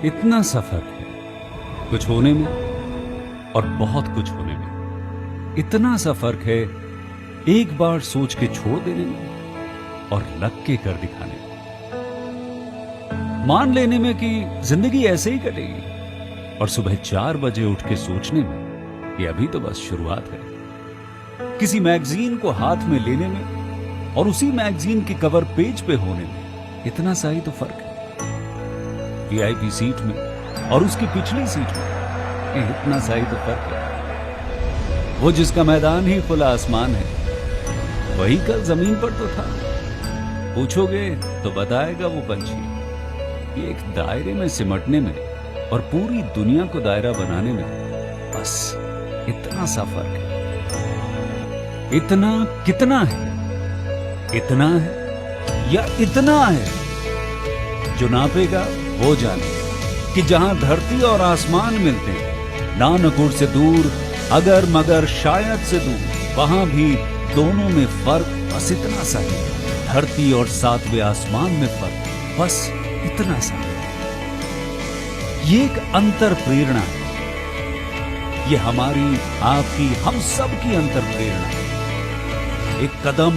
इतना सफर है कुछ होने में और बहुत कुछ होने में। इतना सा फर्क है एक बार सोच के छोड़ देने में और लग के कर दिखाने में। मान लेने में कि जिंदगी ऐसे ही कटेगी और सुबह 4 बजे उठ के सोचने में कि अभी तो बस शुरुआत है। किसी मैगजीन को हाथ में लेने में और उसी मैगजीन के कवर पेज पे होने में इतना सा ही तो फर्क है। वीआईपी सीट में और उसकी पिछली सीट में इतना सा ही तो फर्क है। वो जिसका मैदान ही खुला आसमान है वही कल जमीन पर तो था। पूछोगे तो बताएगा वो पंछी कि एक दायरे में सिमटने में और पूरी दुनिया को दायरा बनाने में बस इतना सा फर्क है। इतना कितना है? इतना है या इतना है? जो नापेगा वो जाने कि जहां धरती और आसमान मिलते हैं, नानकुर से दूर, अगर मगर शायद से दूर, वहां भी दोनों में फर्क बस इतना सा है। धरती और सातवें आसमान में फर्क बस इतना सा है। ये एक अंतर प्रेरणा है। ये हमारी, आपकी, हम सब की अंतर प्रेरणा है। एक कदम,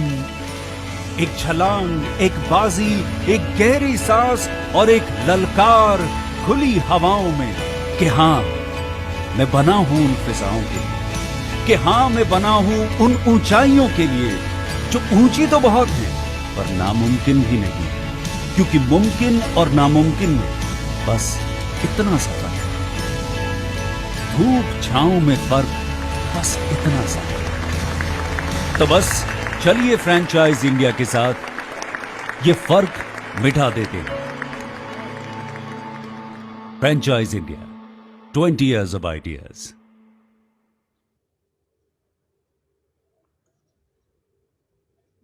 एक छलांग, एक बाजी, एक गहरी सांस और एक ललकार खुली हवाओं में कि हाँ मैं बना हूं उन फिजाओं के लिए, कि हाँ मैं बना हूं उन ऊंचाइयों के लिए जो ऊंची तो बहुत है पर नामुमकिन भी नहीं, क्योंकि मुमकिन और नामुमकिन में बस इतना सा फर्क है। धूप छांव में फर्क बस इतना सा है। तो बस चलिए फ्रेंचाइज इंडिया के साथ ये फर्क मिटा देते हैं। Franchise India, 20 years of ideas.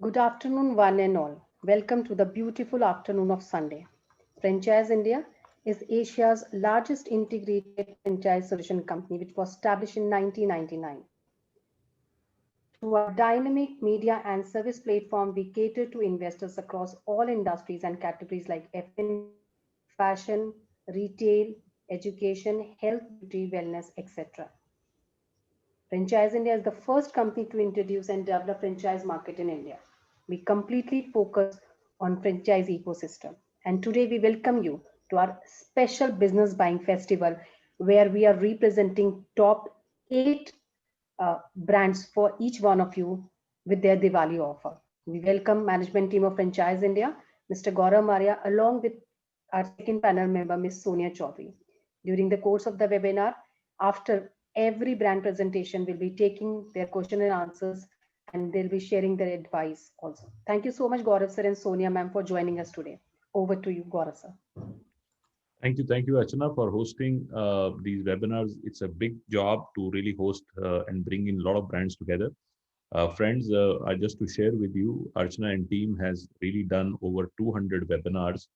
Good afternoon, one and all. Welcome to the beautiful afternoon of Sunday. Franchise India is Asia's largest integrated franchise solution company, which was established in 1999. Through our dynamic media and service platform, we cater to investors across all industries and categories like F&B, fashion, retail, education, health, beauty, wellness, etc. Franchise India is the first company to introduce and develop franchise market in India. We completely focus on franchise ecosystem. And today we welcome you to our special business buying festival where we are representing top 8 brands for each one of you with their Diwali offer. We welcome management team of Franchise India, Mr. Gaurav Maria, along with our second panel member, Ms. Sonia Chaudhary. During the course of the webinar, after every brand presentation, we'll be taking their question and answers and they'll be sharing their advice also. Thank you so much, Gaurav sir and Sonia ma'am, for joining us today. Over to you, Gaurav sir. Thank you, Archana, for hosting these webinars. It's a big job to really host and bring in a lot of brands together. Friends, just to share with you, Archana and team has really done over 200 webinars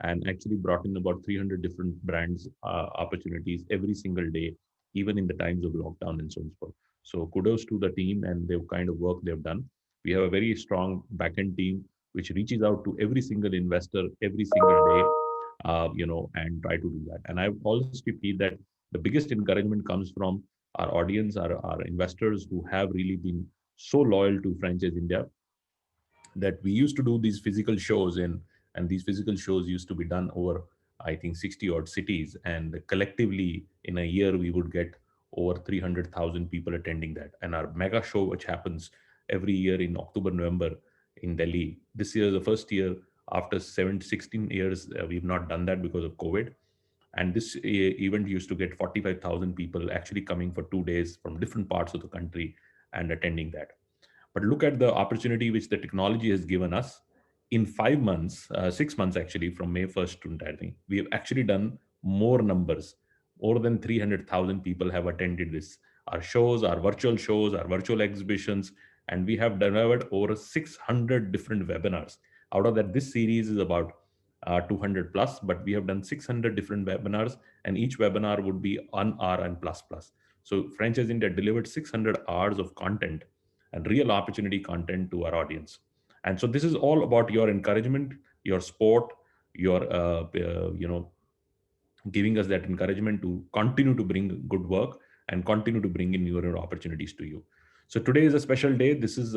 and actually brought in about 300 different brands opportunities every single day, even in the times of lockdown and so on. So kudos to the team and the kind of work they've done. We have a very strong backend team which reaches out to every single investor every single day, and try to do that. And I always repeat that the biggest encouragement comes from our audience, our investors who have really been so loyal to Franchise India that we used to do these physical shows and these physical shows used to be done over, I think, 60 odd cities, and collectively in a year we would get over 300,000 people attending that. And our mega show, which happens every year in October, November in Delhi, this year is the first year after 16 years we've not done that because of COVID. And this event used to get 45,000 people actually coming for 2 days from different parts of the country and attending that. But look at the opportunity which the technology has given us. In 5 months, 6 months actually, from May 1st to I think, we have actually done more numbers. More than 300,000 people have attended this. Our shows, our virtual exhibitions, and we have delivered over 600 different webinars. Out of that, this series is about 200 plus, but we have done 600 different webinars, and each webinar would be 1 hour and plus plus. So Franchise India delivered 600 hours of content and real opportunity content to our audience. And so this is all about your encouragement, your support, your giving us that encouragement to continue to bring good work and continue to bring in newer opportunities to you. So today is a special day. This is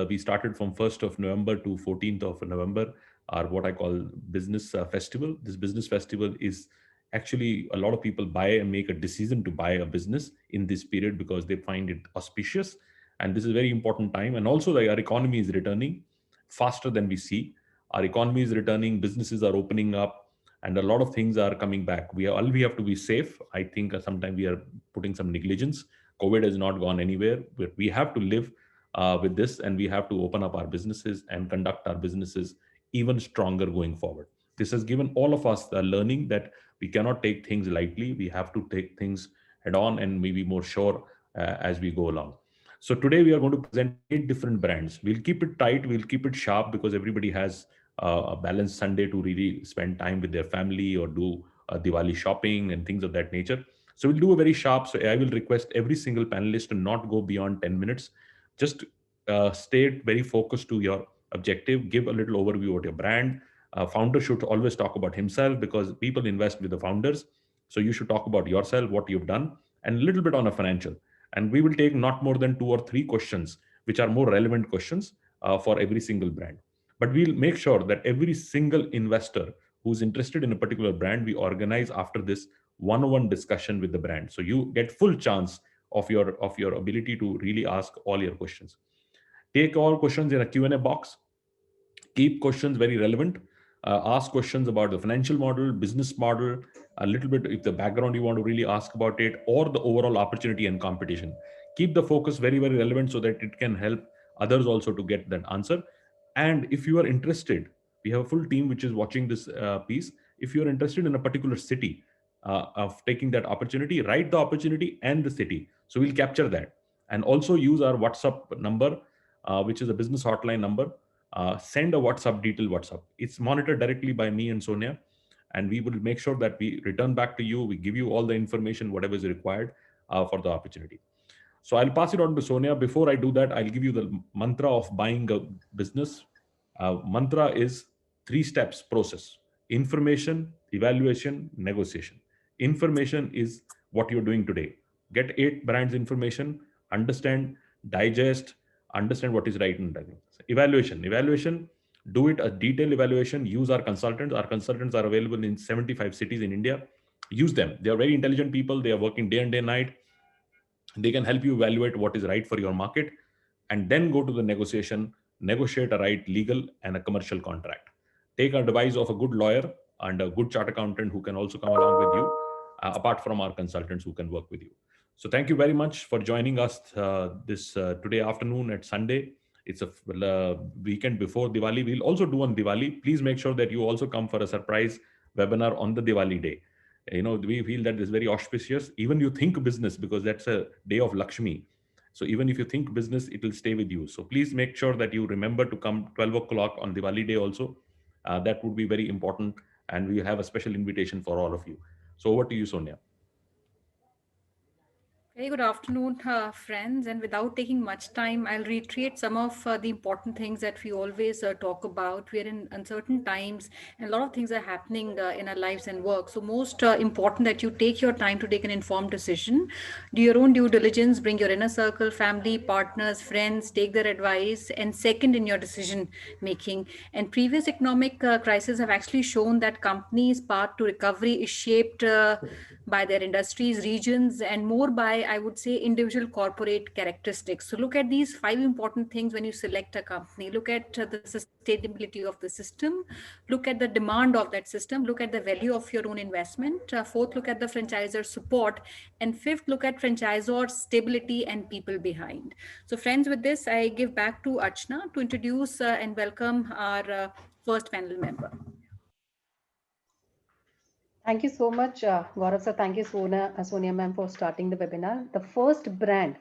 we started from 1st of November to 14th of November, our what I call business festival. This business festival is actually a lot of people buy and make a decision to buy a business in this period because they find it auspicious, and this is a very important time. And also, our economy is returning faster than we see. Our economy is returning, businesses are opening up, and a lot of things are coming back. We have to be safe. I think sometimes we are putting some negligence. COVID has not gone anywhere, but we have to live with this, and we have to open up our businesses and conduct our businesses even stronger going forward. This has given all of us the learning that we cannot take things lightly. We have to take things head on and maybe more sure as we go along. So today we are going to present 8 different brands. We'll keep it tight, we'll keep it sharp, because everybody has a balanced Sunday to really spend time with their family or do Diwali shopping and things of that nature. So we'll do a very sharp. So I will request every single panelist to not go beyond 10 minutes. Just stay very focused to your objective. Give a little overview of your brand. Founder should always talk about himself, because people invest with the founders. So you should talk about yourself, what you've done, and a little bit on a financial. And we will take not more than 2 or 3 questions, which are more relevant questions for every single brand. But we'll make sure that every single investor who's interested in a particular brand, we organize after this one-on-one discussion with the brand. So you get full chance of your ability to really ask all your questions. Take all questions in a Q&A box. Keep questions very relevant. Ask questions about the financial model, business model, a little bit if the background you want to really ask about it, or the overall opportunity and competition. Keep the focus very, very relevant so that it can help others also to get that answer. And if you are interested, we have a full team which is watching this piece. If you are interested in a particular city of taking that opportunity, write the opportunity and the city. So we'll capture that. And also use our WhatsApp number, which is a business hotline number. Send a WhatsApp. It's monitored directly by me and Sonia, and we will make sure that we return back to you. We give you all the information, whatever is required for the opportunity. So I'll pass it on to Sonia. Before I do that, I'll give you the mantra of buying a business. Mantra is 3 steps process: information, evaluation, negotiation. Information is what you're doing today. Get 8 brands information, understand, digest, understand what is right and wrong. Evaluation, do it a detailed evaluation. Use our consultants. Our consultants are available in 75 cities in India. Use them. They are very intelligent people. They are working day and day night. They can help you evaluate what is right for your market, and then go to the negotiation. Negotiate a right legal and a commercial contract. Take advice of a good lawyer and a good chart accountant who can also come along with you, apart from our consultants who can work with you. So thank you very much for joining us this today afternoon at Sunday. It's a weekend before Diwali. We'll also do on Diwali. Please make sure that you also come for a surprise webinar on the Diwali day. We feel that is very auspicious. Even you think business, because that's a day of Lakshmi. So even if you think business, it will stay with you. So please make sure that you remember to come 12 o'clock on Diwali day also. That would be very important. And we have a special invitation for all of you. So over to you, Sonia. Very good afternoon, friends. And without taking much time, I'll reiterate some of the important things that we always talk about. We are in uncertain times, and a lot of things are happening in our lives and work. So most important that you take your time to take an informed decision. Do your own due diligence, bring your inner circle, family, partners, friends, take their advice, and second in your decision making. And previous economic crises have actually shown that companies' path to recovery is shaped by their industries, regions, and more by, I would say, individual corporate characteristics. So look at these 5 important things when you select a company. Look at the sustainability of the system. Look at the demand of that system. Look at the value of your own investment. 4th, look at the franchisor support. And 5th, look at franchisor stability and people behind. So friends, with this, I give back to Archana to introduce and welcome our first panel member. Thank you so much, Gaurav sir. Thank you, Sonia ma'am, for starting the webinar. The first brand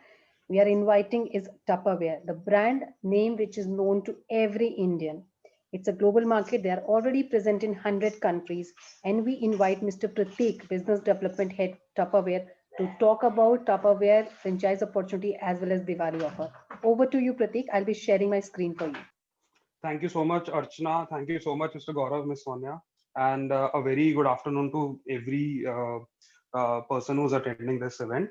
we are inviting is Tupperware, the brand name which is known to every Indian. It's a global market. They are already present in 100 countries. And we invite Mr. Pratik, Business Development Head, Tupperware, to talk about Tupperware franchise opportunity as well as Diwali offer. Over to you, Pratik. I'll be sharing my screen for you. Thank you so much, Archana. Thank you so much, Mr. Gaurav, Ms. Sonia. and a very good afternoon to every person who's attending this event.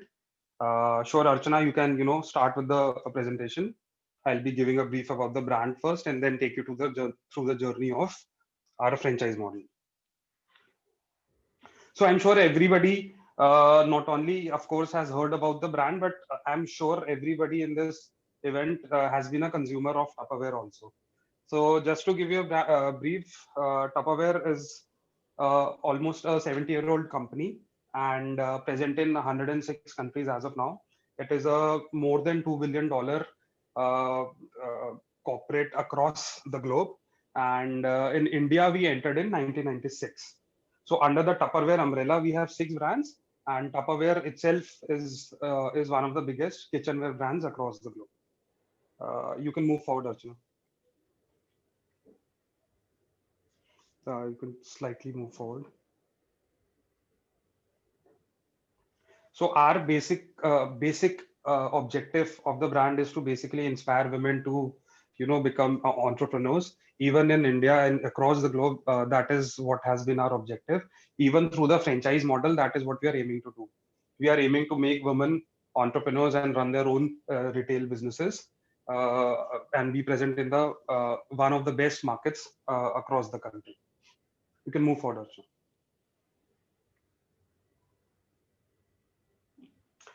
Sure, Archana, you can start with the presentation. I'll be giving a brief about the brand first, and then take you to through the journey of our franchise model. So I'm sure everybody, not only, of course, has heard about the brand, but I'm sure everybody in this event has been a consumer of Tupperware also. So just to give you a brief, Tupperware is almost a 70-year-old company and present in 106 countries as of now. It is a more than $2 billion corporate across the globe. And in India, we entered in 1996. So under the Tupperware umbrella, we have 6 brands, and Tupperware itself is one of the biggest kitchenware brands across the globe. You can move forward, Archana. You can slightly move forward. So our basic objective of the brand is to basically inspire women to, become entrepreneurs. Even in India and across the globe, that is what has been our objective. Even through the franchise model, that is what we are aiming to do. We are aiming to make women entrepreneurs and run their own retail businesses and be present in the one of the best markets across the country. You can move forward, Archana.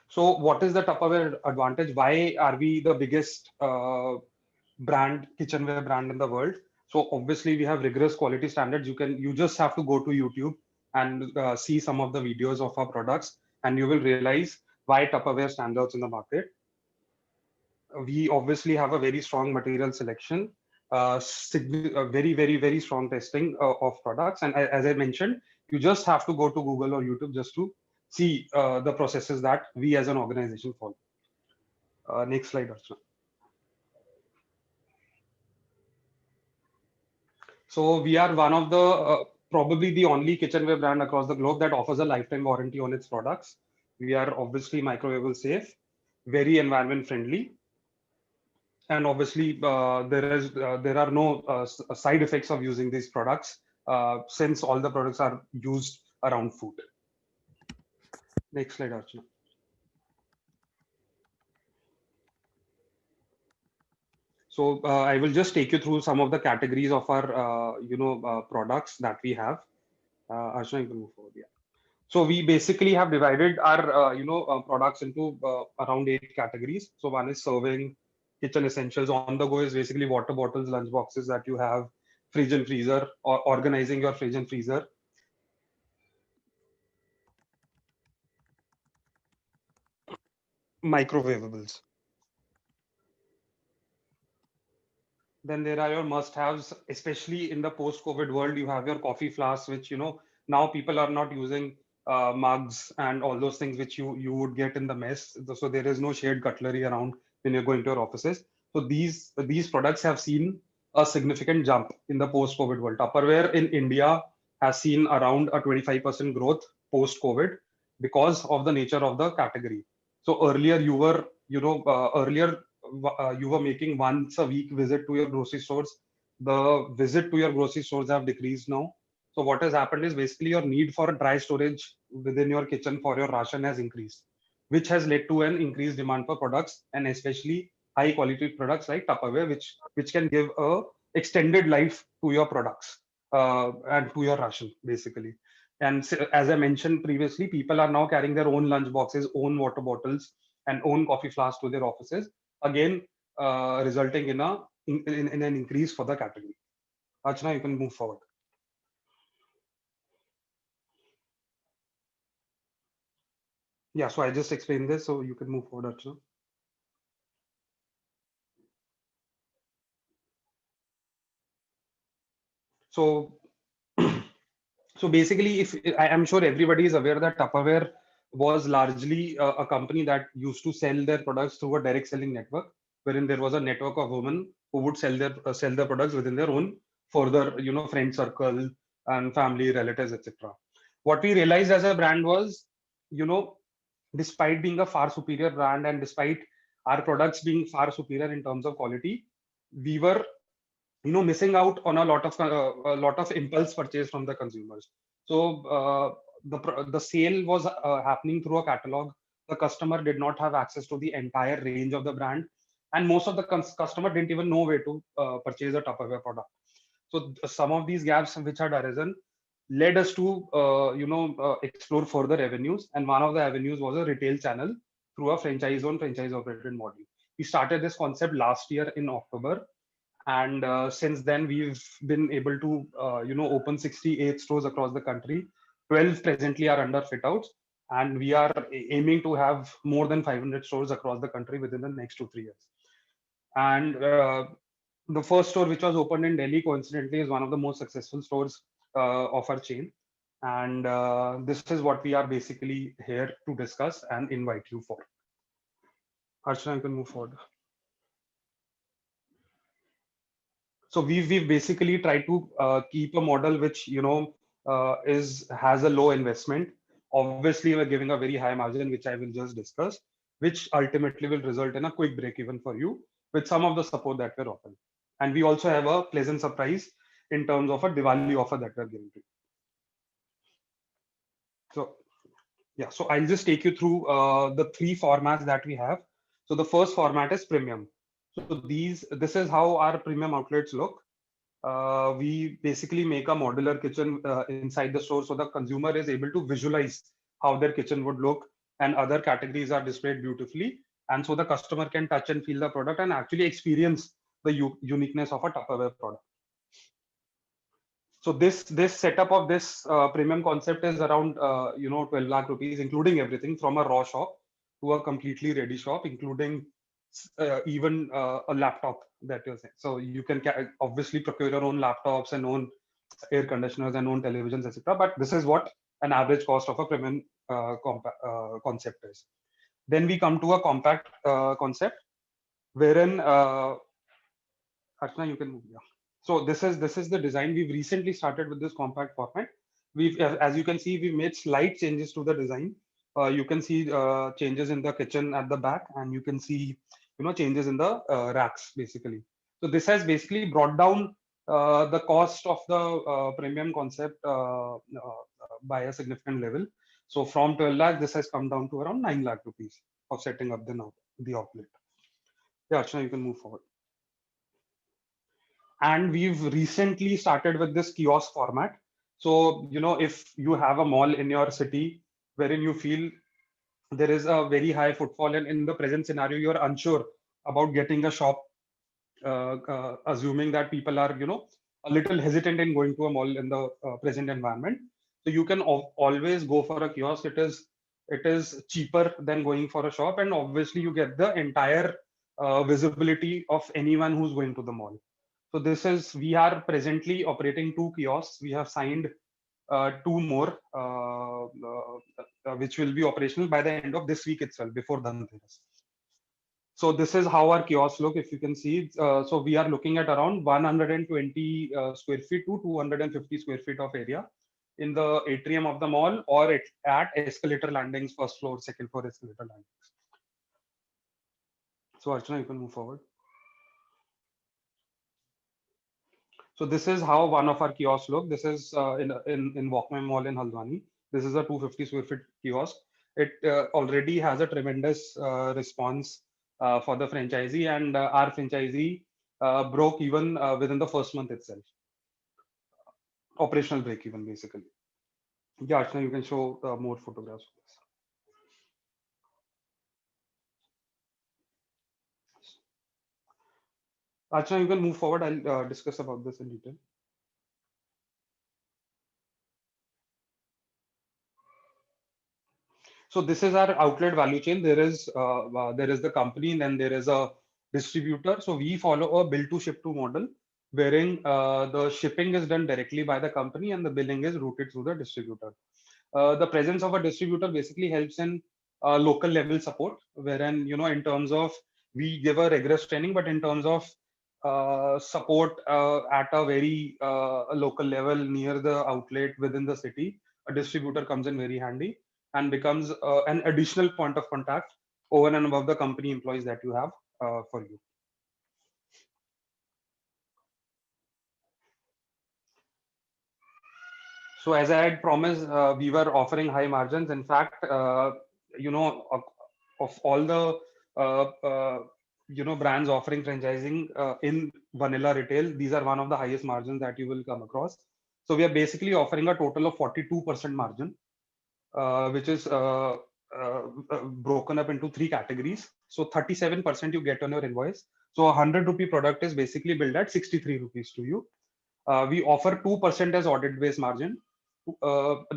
So what is the Tupperware advantage? Why are we the biggest kitchenware brand in the world? So obviously we have rigorous quality standards. You just have to go to YouTube and see some of the videos of our products, and you will realize why Tupperware stands out in the market. We obviously have a very strong material selection, very, very, very strong testing of products. And as I mentioned, you just have to go to Google or YouTube just to see the processes that we as an organization follow. Next slide, Archana. So we are one of the probably the only kitchenware brand across the globe that offers a lifetime warranty on its products. We are obviously microwave safe, very environment friendly, and obviously there are no side effects of using these products since all the products are used around food. Next slide, Archana. So I will just take you through some of the categories of our products that we have. Archana, you can move forward. Yeah. So we basically have divided our products into around 8 categories. So one is serving, kitchen essentials. On the go is basically water bottles, lunch boxes that you have, fridge and freezer, or organizing your fridge and freezer. Microwavables. Then there are your must-haves, especially in the post-COVID world. You have your coffee flasks, which now people are not using mugs and all those things which you would get in the mess. So there is no shared cutlery around when you're going to your offices. So these products have seen a significant jump in the post-COVID world. Tupperware in India has seen around a 25% growth post-COVID because of the nature of the category. So earlier you were making once a week visit to your grocery stores. The visit to your grocery stores have decreased now. So what has happened is basically your need for dry storage within your kitchen for your ration has increased, which has led to an increased demand for products, and especially high quality products like Tupperware, which can give a extended life to your products and to your ration basically. And as I mentioned previously, people are now carrying their own lunch boxes, own water bottles, and own coffee flasks to their offices, again resulting in an increase for the category. Archana, you can move forward. Yeah, so I just explained this, so you can move forward, Archana. So, so basically, if I am sure everybody is aware that Tupperware was largely a company that used to sell their products through a direct selling network, wherein there was a network of women who would sell their products within their own further friend circle and family, relatives, etc. What we realized as a brand was, despite being a far superior brand and despite our products being far superior in terms of quality, we were missing out on a lot of impulse purchase from the consumers. So the sale was happening through a catalog. The customer did not have access to the entire range of the brand, and most of the customer didn't even know where to purchase a Tupperware product. So some of these gaps which had arisen led us to explore further avenues, and one of the avenues was a retail channel through a franchise-owned, franchise-operated model. We started this concept last year in October, and since then we've been able to open 68 stores across the country. 12 presently are under fit outs, and we are aiming to have more than 500 stores across the country within the next 2-3 years. And the first store which was opened in Delhi, coincidentally, is one of the most successful stores of our chain. And this is what we are basically here to discuss and invite you for. Archana, you can move forward. So we've basically tried to keep a model which has a low investment. Obviously, we're giving a very high margin, which I will just discuss, which ultimately will result in a quick break even for you with some of the support that we're offering. And we also have a pleasant surprise in terms of a Diwali offer that we're giving to you. So yeah, so I'll just take you through the 3 formats that we have. So the first format is premium. So this is how our premium outlets look. We basically make a modular kitchen inside the store, so the consumer is able to visualize how their kitchen would look, and other categories are displayed beautifully. And so the customer can touch and feel the product and actually experience the uniqueness of a Tupperware product. So this setup of this premium concept is around 12 lakh rupees, including everything from a raw shop to a completely ready shop, including even a laptop that you're saying. So you can obviously procure your own laptops and own air conditioners and own televisions, etc. But this is what an average cost of a premium concept is. Then we come to a compact concept, wherein Archana, you can move. Yeah. So this is the design. We've recently started with this compact format. As you can see, we've made slight changes to the design. You can see changes in the kitchen at the back, and you can see changes in the racks basically. So this has basically brought down the cost of the premium concept by a significant level. So from 12 lakh, this has come down to around 9 lakh rupees of setting up the outlet. Yeah, Archana, you can move forward. And we've recently started with this kiosk format. So if you have a mall in your city wherein you feel there is a very high footfall, and in the present scenario you're unsure about getting a shop, assuming that people are a little hesitant in going to a mall in the present environment, so you can always go for a kiosk. It is cheaper than going for a shop, and obviously you get the entire visibility of anyone who's going to the mall. So we are presently operating 2 kiosks. We have signed 2 more, which will be operational by the end of this week itself, before Dhanteras. So this is how our kiosks look, if you can see. So we are looking at around 120 square feet to 250 square feet of area in the atrium of the mall, or at escalator landings, first floor, second floor escalator landings. So Archana, you can move forward. So this is how one of our kiosks look. This is in Walkman Mall in Haldwani. This is a 250 square feet kiosk. It already has a tremendous response for the franchisee, and our franchisee broke even within the first month itself. Operational break even, basically. Yeah, Archana, you can show more photographs of this. Archana, you can move forward. I'll discuss about this in detail. So this is our outlet value chain. There is the company, and then there is a distributor. So we follow a bill to ship to model, wherein the shipping is done directly by the company and the billing is routed through the distributor. The presence of a distributor basically helps in local level support, wherein in terms of we give a rigorous training, but in terms of support at a very local level near the outlet within the city, a distributor comes in very handy and becomes an additional point of contact over and above the company employees that you have for you. So as I had promised, we were offering high margins. In fact, of all the brands offering franchising in vanilla retail, these are one of the highest margins that you will come across. So we are basically offering a total of 42% margin, which is broken up into three categories. So 37% you get on your invoice. So a 100 rupee product is basically billed at 63 rupees to you. We offer 2% as audit based margin.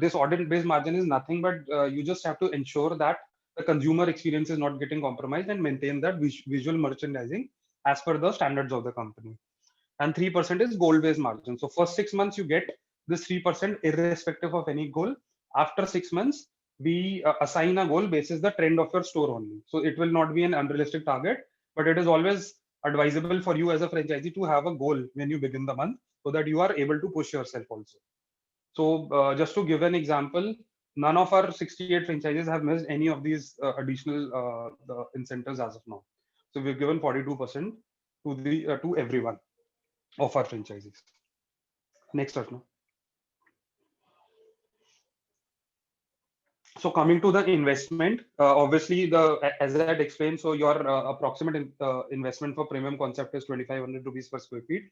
This audit based margin is nothing but you just have to ensure that the consumer experience is not getting compromised and maintain that visual merchandising as per the standards of the company. And 3% is goal based margin. So first 6 months you get this 3% irrespective of any goal. After 6 months, we assign a goal basis the trend of your store only. So it will not be an unrealistic target, but it is always advisable for you as a franchisee to have a goal when you begin the month so that you are able to push yourself also. So just to give an example, none of our 68 franchises have missed any of these additional incentives as of now. So we've given 42% to everyone of our franchises. Next, Rachna. So coming to the investment, obviously as I had explained, so your approximate investment for premium concept is 2,500 rupees per square feet.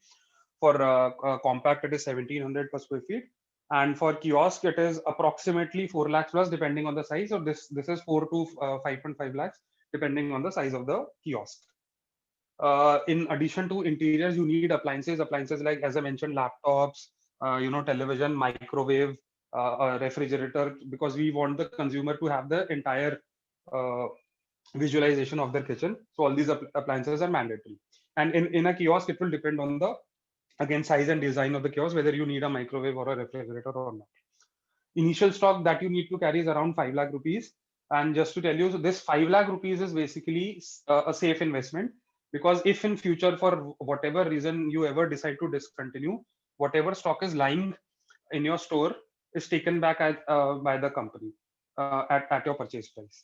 For compact, it is 1,700 per square feet. And for kiosk, it is approximately 4 lakhs plus, depending on the size. So this is 4 to 5.5 lakhs, depending on the size of the kiosk. In addition to interiors, you need appliances like, as I mentioned, laptops, television, microwave, a refrigerator, because we want the consumer to have the entire visualization of their kitchen. So all these appliances are mandatory. And in a kiosk, it will depend on the, again, size and design of the kiosk, whether you need a microwave or a refrigerator or not. Initial stock that you need to carry is around 5 lakh rupees. And just to tell you, so this 5 lakh rupees is basically a safe investment, because if in future, for whatever reason you ever decide to discontinue, whatever stock is lying in your store is taken back by the company at your purchase price.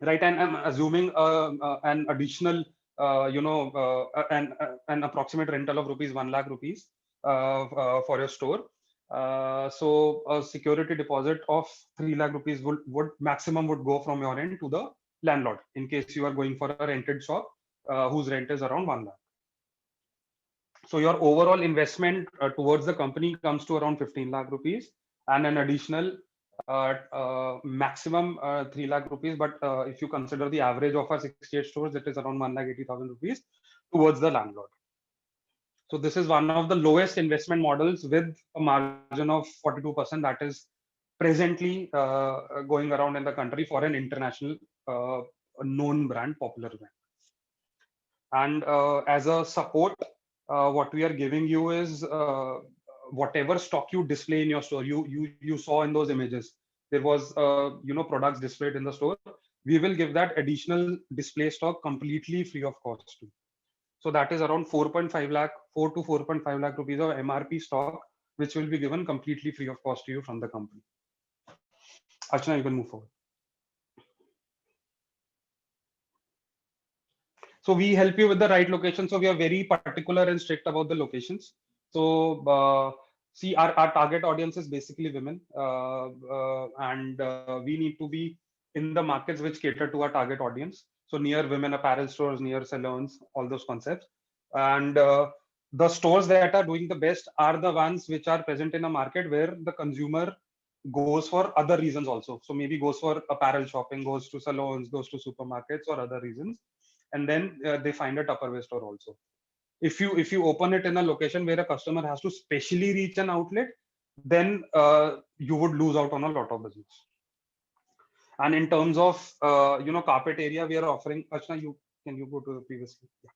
Right, and I'm assuming an additional, an approximate rental of rupees 1 lakh rupees for your store. So a security deposit of 3 lakh rupees would maximum would go from your end to the landlord in case you are going for a rented shop whose rent is around 1 lakh. So your overall investment towards the company comes to around 15 lakh rupees and an additional maximum 3 lakh rupees. But if you consider the average of our 68 stores, it is around 1,80,000 rupees towards the landlord. So this is one of the lowest investment models with a margin of 42% that is presently going around in the country for an international known brand, popular brand. And as a support, what we are giving you is whatever stock you display in your store. You saw in those images, there was products displayed in the store. We will give that additional display stock completely free of cost too. So that is around 4 to 4.5 lakh rupees of MRP stock, which will be given completely free of cost to you from the company. Archana, you can move forward. So we help you with the right location. So we are very particular and strict about the locations. So see, our target audience is basically women, and we need to be in the markets which cater to our target audience. So near women apparel stores, near salons, all those concepts. And the stores that are doing the best are the ones which are present in a market where the consumer goes for other reasons also. So maybe goes for apparel shopping, goes to salons, goes to supermarkets or other reasons. And then they find a Tupperware store also. If you open it in a location where a customer has to specially reach an outlet, then you would lose out on a lot of business. And in terms of carpet area, we are offering. Archana, can you go to the previous? Yeah.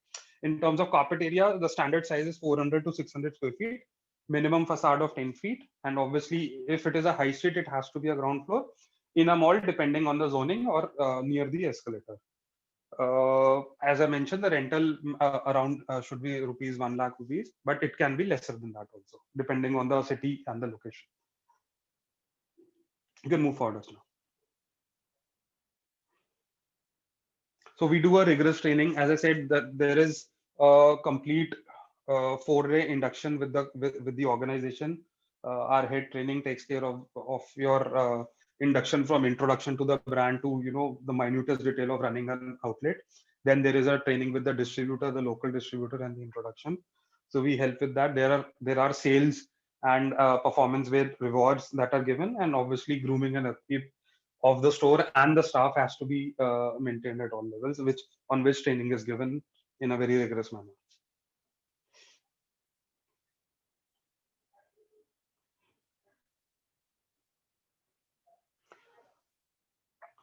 In terms of carpet area, the standard size is 400 to 600 square feet, minimum facade of 10 feet, and obviously, if it is a high street, it has to be a ground floor. In a mall, depending on the zoning or near the escalator. As I mentioned, the rental around should be rupees 1 lakh rupees, but it can be lesser than that also, depending on the city and the location. You can move forward now. So we do a rigorous training. As I said, that there is a complete 4-day induction with the organization. our head training takes care of your induction from introduction to the brand to the minutest detail of running an outlet. Then there is a training with the distributor, the local distributor, and the introduction. So we help with that. There are sales and performance based rewards that are given, and obviously grooming and upkeep of the store and the staff has to be maintained at all levels, which training is given in a very rigorous manner.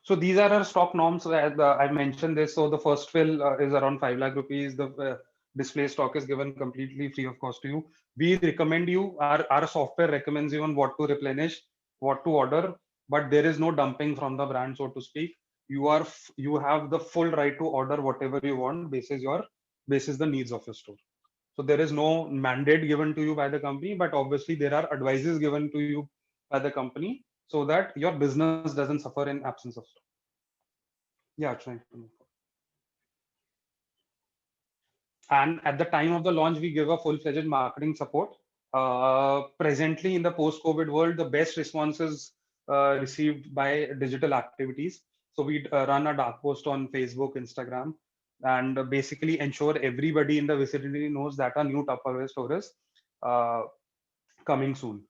So these are our stock norms. I mentioned this. So the first fill is around 5 lakh rupees. The display stock is given completely free of cost to you. We recommend you, our software recommends you on what to replenish, what to order, but there is no dumping from the brand, so to speak. You have the full right to order whatever you want basis the needs of your store. So there is no mandate given to you by the company, but obviously there are advices given to you by the company so that your business doesn't suffer in absence of stock. Yeah, trying to move forward. And at the time of the launch, we give a full-fledged marketing support. Presently, in the post-COVID world, the best responses received by digital activities. So we run a dark post on Facebook, Instagram, and basically ensure everybody in the vicinity knows that a new Tupperware store is uh, coming soon.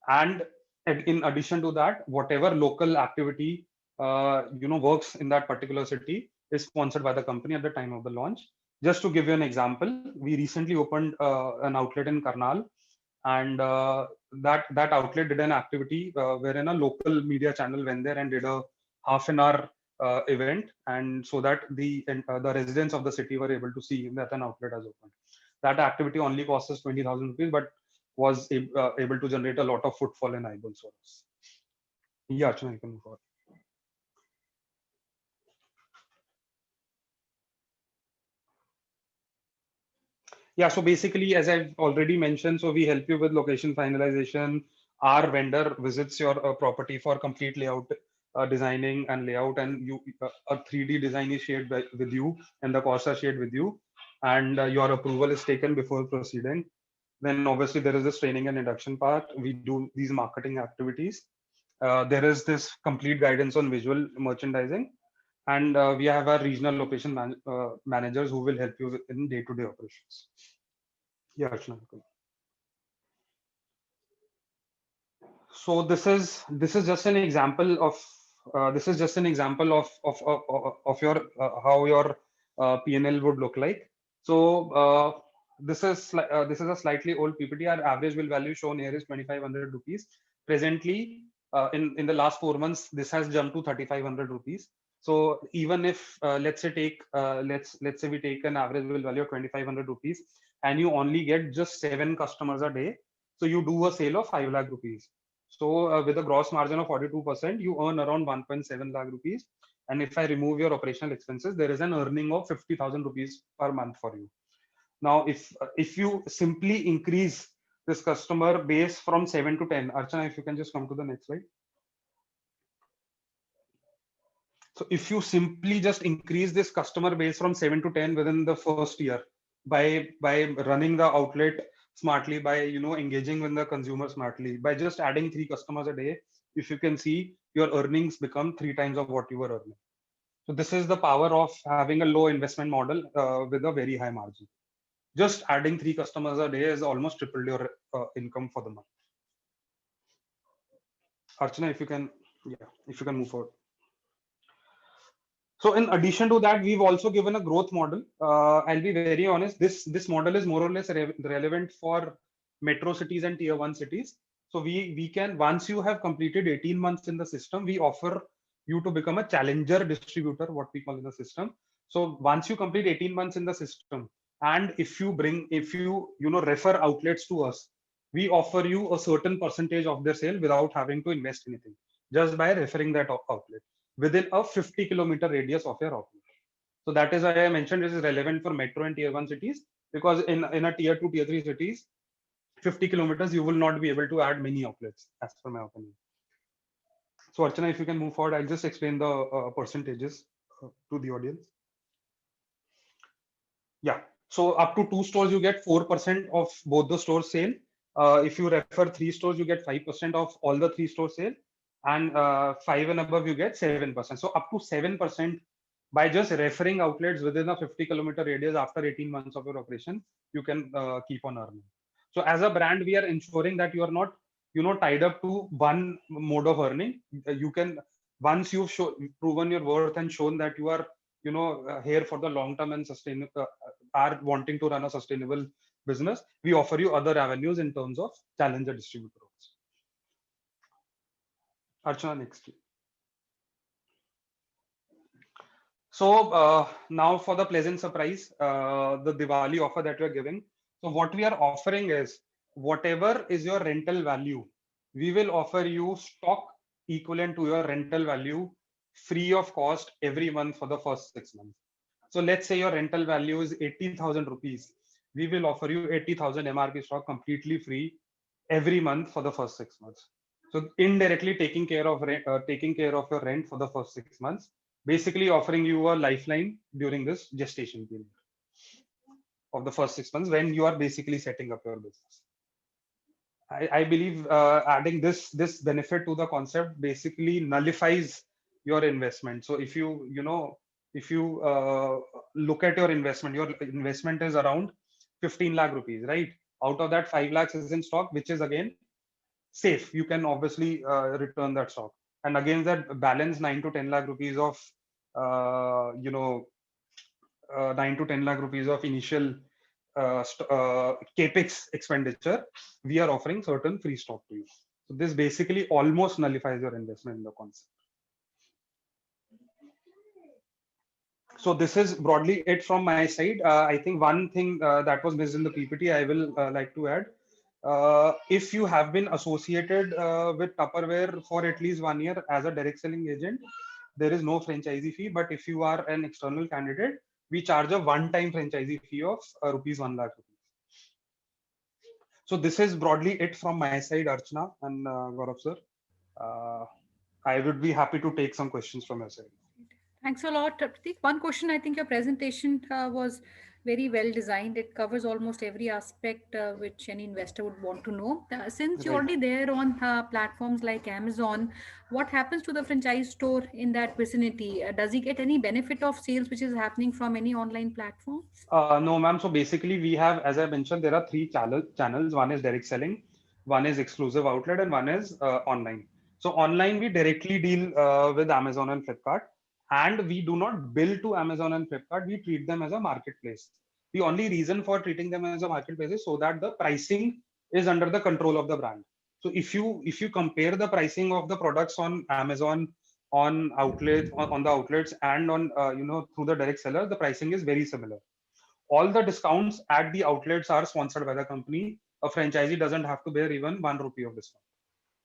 And in addition to that, whatever local activity works in that particular city is sponsored by the company at the time of the launch. Just to give you an example, we recently opened an outlet in Karnal, and that outlet did an activity wherein a local media channel went there and did a half-an-hour event, and so that the residents of the city were able to see that an outlet has opened. That activity only cost us 20,000 rupees, but was able to generate a lot of footfall and eyeballs for us. Yeah, Archana, you can move forward. Yeah, so basically, as I've already mentioned, so we help you with location finalization. Our vendor visits your property for complete layout designing and layout, and a 3D design is shared with you, and the costs are shared with you, and your approval is taken before proceeding. Then obviously there is this training and induction part. We do these marketing activities. There is this complete guidance on visual merchandising, and we have our regional location managers who will help you in day-to-day operations. Yeah, Archana. So this is just an example of your how your P&L would look like. So this is a slightly old PPT. Our average bill value shown here is 2,500 rupees. Presently, in the last 4 months, this has jumped to 3,500 rupees. So even if let's say we take an average bill value of 2,500 rupees, and you only get just 7 customers a day, so you do a sale of 5 lakh rupees. So with a gross margin of 42%, you earn around 1.7 lakh rupees. And if I remove your operational expenses, there is an earning of 50,000 rupees per month for you. Now, if you simply increase this customer base from 7 to 10, Archana, if you can just come to the next slide. So if you simply just increase this customer base from 7 to 10 within the first year by running the outlet smartly, by engaging with the consumer smartly, by just adding 3 customers a day, if you can see, your earnings become 3 times of what you were earning. So this is the power of having a low investment model with a very high margin. Just adding 3 customers a day is almost tripled your income for the month. Archana, if you can move forward. So in addition to that, we've also given a growth model. I'll be very honest, this model is more or less relevant for metro cities and tier 1 cities. So we can, once you have completed 18 months in the system, we offer you to become a challenger distributor, what we call in the system. So once you complete 18 months in the system, and if you refer outlets to us, we offer you a certain percentage of their sale without having to invest anything, just by referring that outlet within a 50-kilometer radius of your outlet. So that is why I mentioned this is relevant for metro and tier 1 cities, because in a tier 2, tier 3 cities, 50 kilometers, you will not be able to add many outlets, as per my opinion. So Archana, if you can move forward, I'll just explain the percentages to the audience. Yeah. So up to 2 stores, you get 4% of both the store sale. If you refer 3 stores, you get 5% of all the 3 store sale, and 5 and above you get 7%. So up to 7% by just referring outlets within a 50-kilometer radius after 18 months of your operation, you can keep on earning. So as a brand, we are ensuring that you are not, tied up to one mode of earning. You can, once you've proven your worth and shown that you are, here for the long term and sustainable, are wanting to run a sustainable business, we offer you other avenues in terms of challenger distributor roles. Archana, next. So now for the pleasant surprise, the Diwali offer that we're giving. So what we are offering is, whatever is your rental value, we will offer you stock equivalent to your rental value free of cost every month for the first 6 months. So let's say your rental value is 80,000 rupees. We will offer you 80,000 MRP stock completely free every month for the first 6 months. So indirectly taking care of your rent for the first 6 months, basically offering you a lifeline during this gestation period of the first 6 months when you are basically setting up your business. I believe adding this benefit to the concept basically nullifies your investment. So if you look at your investment is around 15 lakh rupees, right? Out of that, 5 lakhs is in stock, which is again safe. You can obviously return that stock, and against that balance 9 to 10 lakh rupees of 9 to 10 lakh rupees of initial capex expenditure, we are offering certain free stock to you. So this basically almost nullifies your investment in the concept. So this is broadly it from my side. I think one thing that was missed in the PPT, I will like to add. If you have been associated with Tupperware for at least 1 year as a direct selling agent, there is no franchisee fee. But if you are an external candidate, we charge a one-time franchisee fee of rupees 1 lakh. So this is broadly it from my side, Archana and Gaurav sir. I would be happy to take some questions from your side. Thanks a lot, Prateek. One question, I think your presentation was very well designed. It covers almost every aspect which any investor would want to know. Since you're Right. already there on platforms like Amazon, what happens to the franchise store in that vicinity? Does he get any benefit of sales which is happening from any online platforms? No, ma'am. So basically, we have, as I mentioned, there are three channels. One is direct selling, one is exclusive outlet, and one is online. So online, we directly deal with Amazon and Flipkart, and we do not bill to Amazon and Flipkart. We treat them as a marketplace. The only reason for treating them as a marketplace is so that the pricing is under the control of the brand. So if you compare the pricing of the products on Amazon, on the outlets, and on through the direct seller, the pricing is very similar. All the discounts at the outlets are sponsored by the company. A franchisee doesn't have to bear even 1 rupee of discount.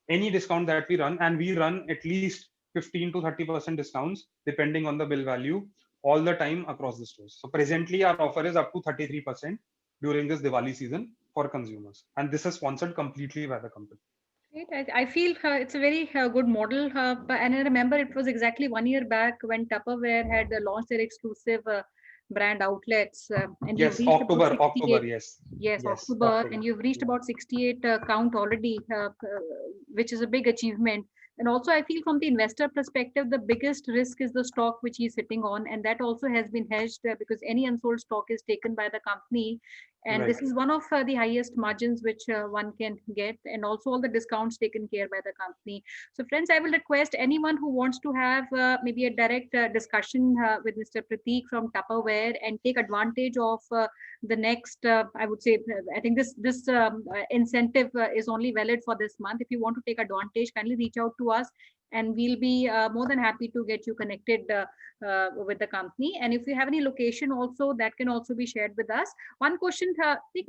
Any discount that we run, and we run at least 15 to 30% discounts depending on the bill value all the time across the stores. So presently our offer is up to 33% during this Diwali season for consumers, and this is sponsored completely by the company. I feel it's a very good model. And I remember it was exactly 1 year back when Tupperware had launched their exclusive brand outlets. And Yes, you've reached about October, 68. yes. Yes, Yes, October, October. and you've reached about 68 count already, which is a big achievement. And also, I feel from the investor perspective, the biggest risk is the stock which he's sitting on, and that also has been hedged because any unsold stock is taken by the company, and Right. this is one of the highest margins which one can get, and also all the discounts taken care by the company. So, friends, I will request anyone who wants to have maybe a direct discussion with Mr. Prateek from Tupperware and take advantage of the next I would say I think this incentive is only valid for this month. If you want to take advantage, kindly reach out to us and we'll be more than happy to get you connected with the company. And if you have any location also, that can also be shared with us. One question,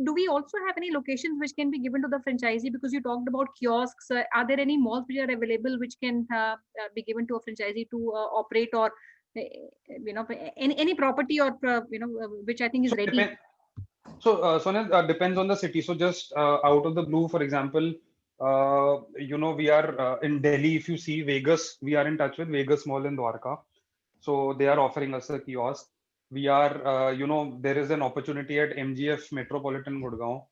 do we also have any locations which can be given to the franchisee? Because you talked about kiosks. Are there any malls which are available which can be given to a franchisee to operate, or any property, or which I think is ready? Sonal, depends on the city. So just out of the blue, for example, we are in Delhi. If you see Vegas, we are in touch with Vegas Mall in Dwarka. So they are offering us a kiosk. We are, there is an opportunity at MGF Metropolitan Gurgaon.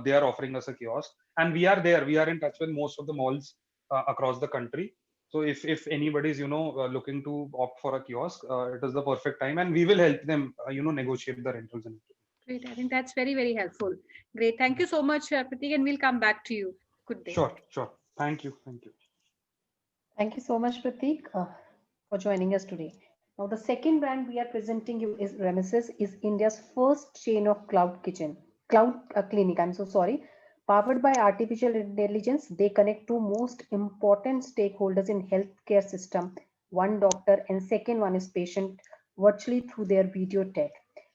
They are offering us a kiosk, and we are there. We are in touch with most of the malls across the country. So if anybody is looking to opt for a kiosk, it is the perfect time, and we will help them negotiate the rentals and everything. Great. I think that's very, very helpful. Great. Thank you so much, Pratik, and we'll come back to you. Good day. Sure. Thank you. Thank you. Thank you so much, Pratik, for joining us today. Now, the second brand we are presenting you is Remesis, is India's first chain of cloud clinic. I'm so sorry. Powered by artificial intelligence, they connect two most important stakeholders in healthcare system. One doctor and second one is patient virtually through their video tech.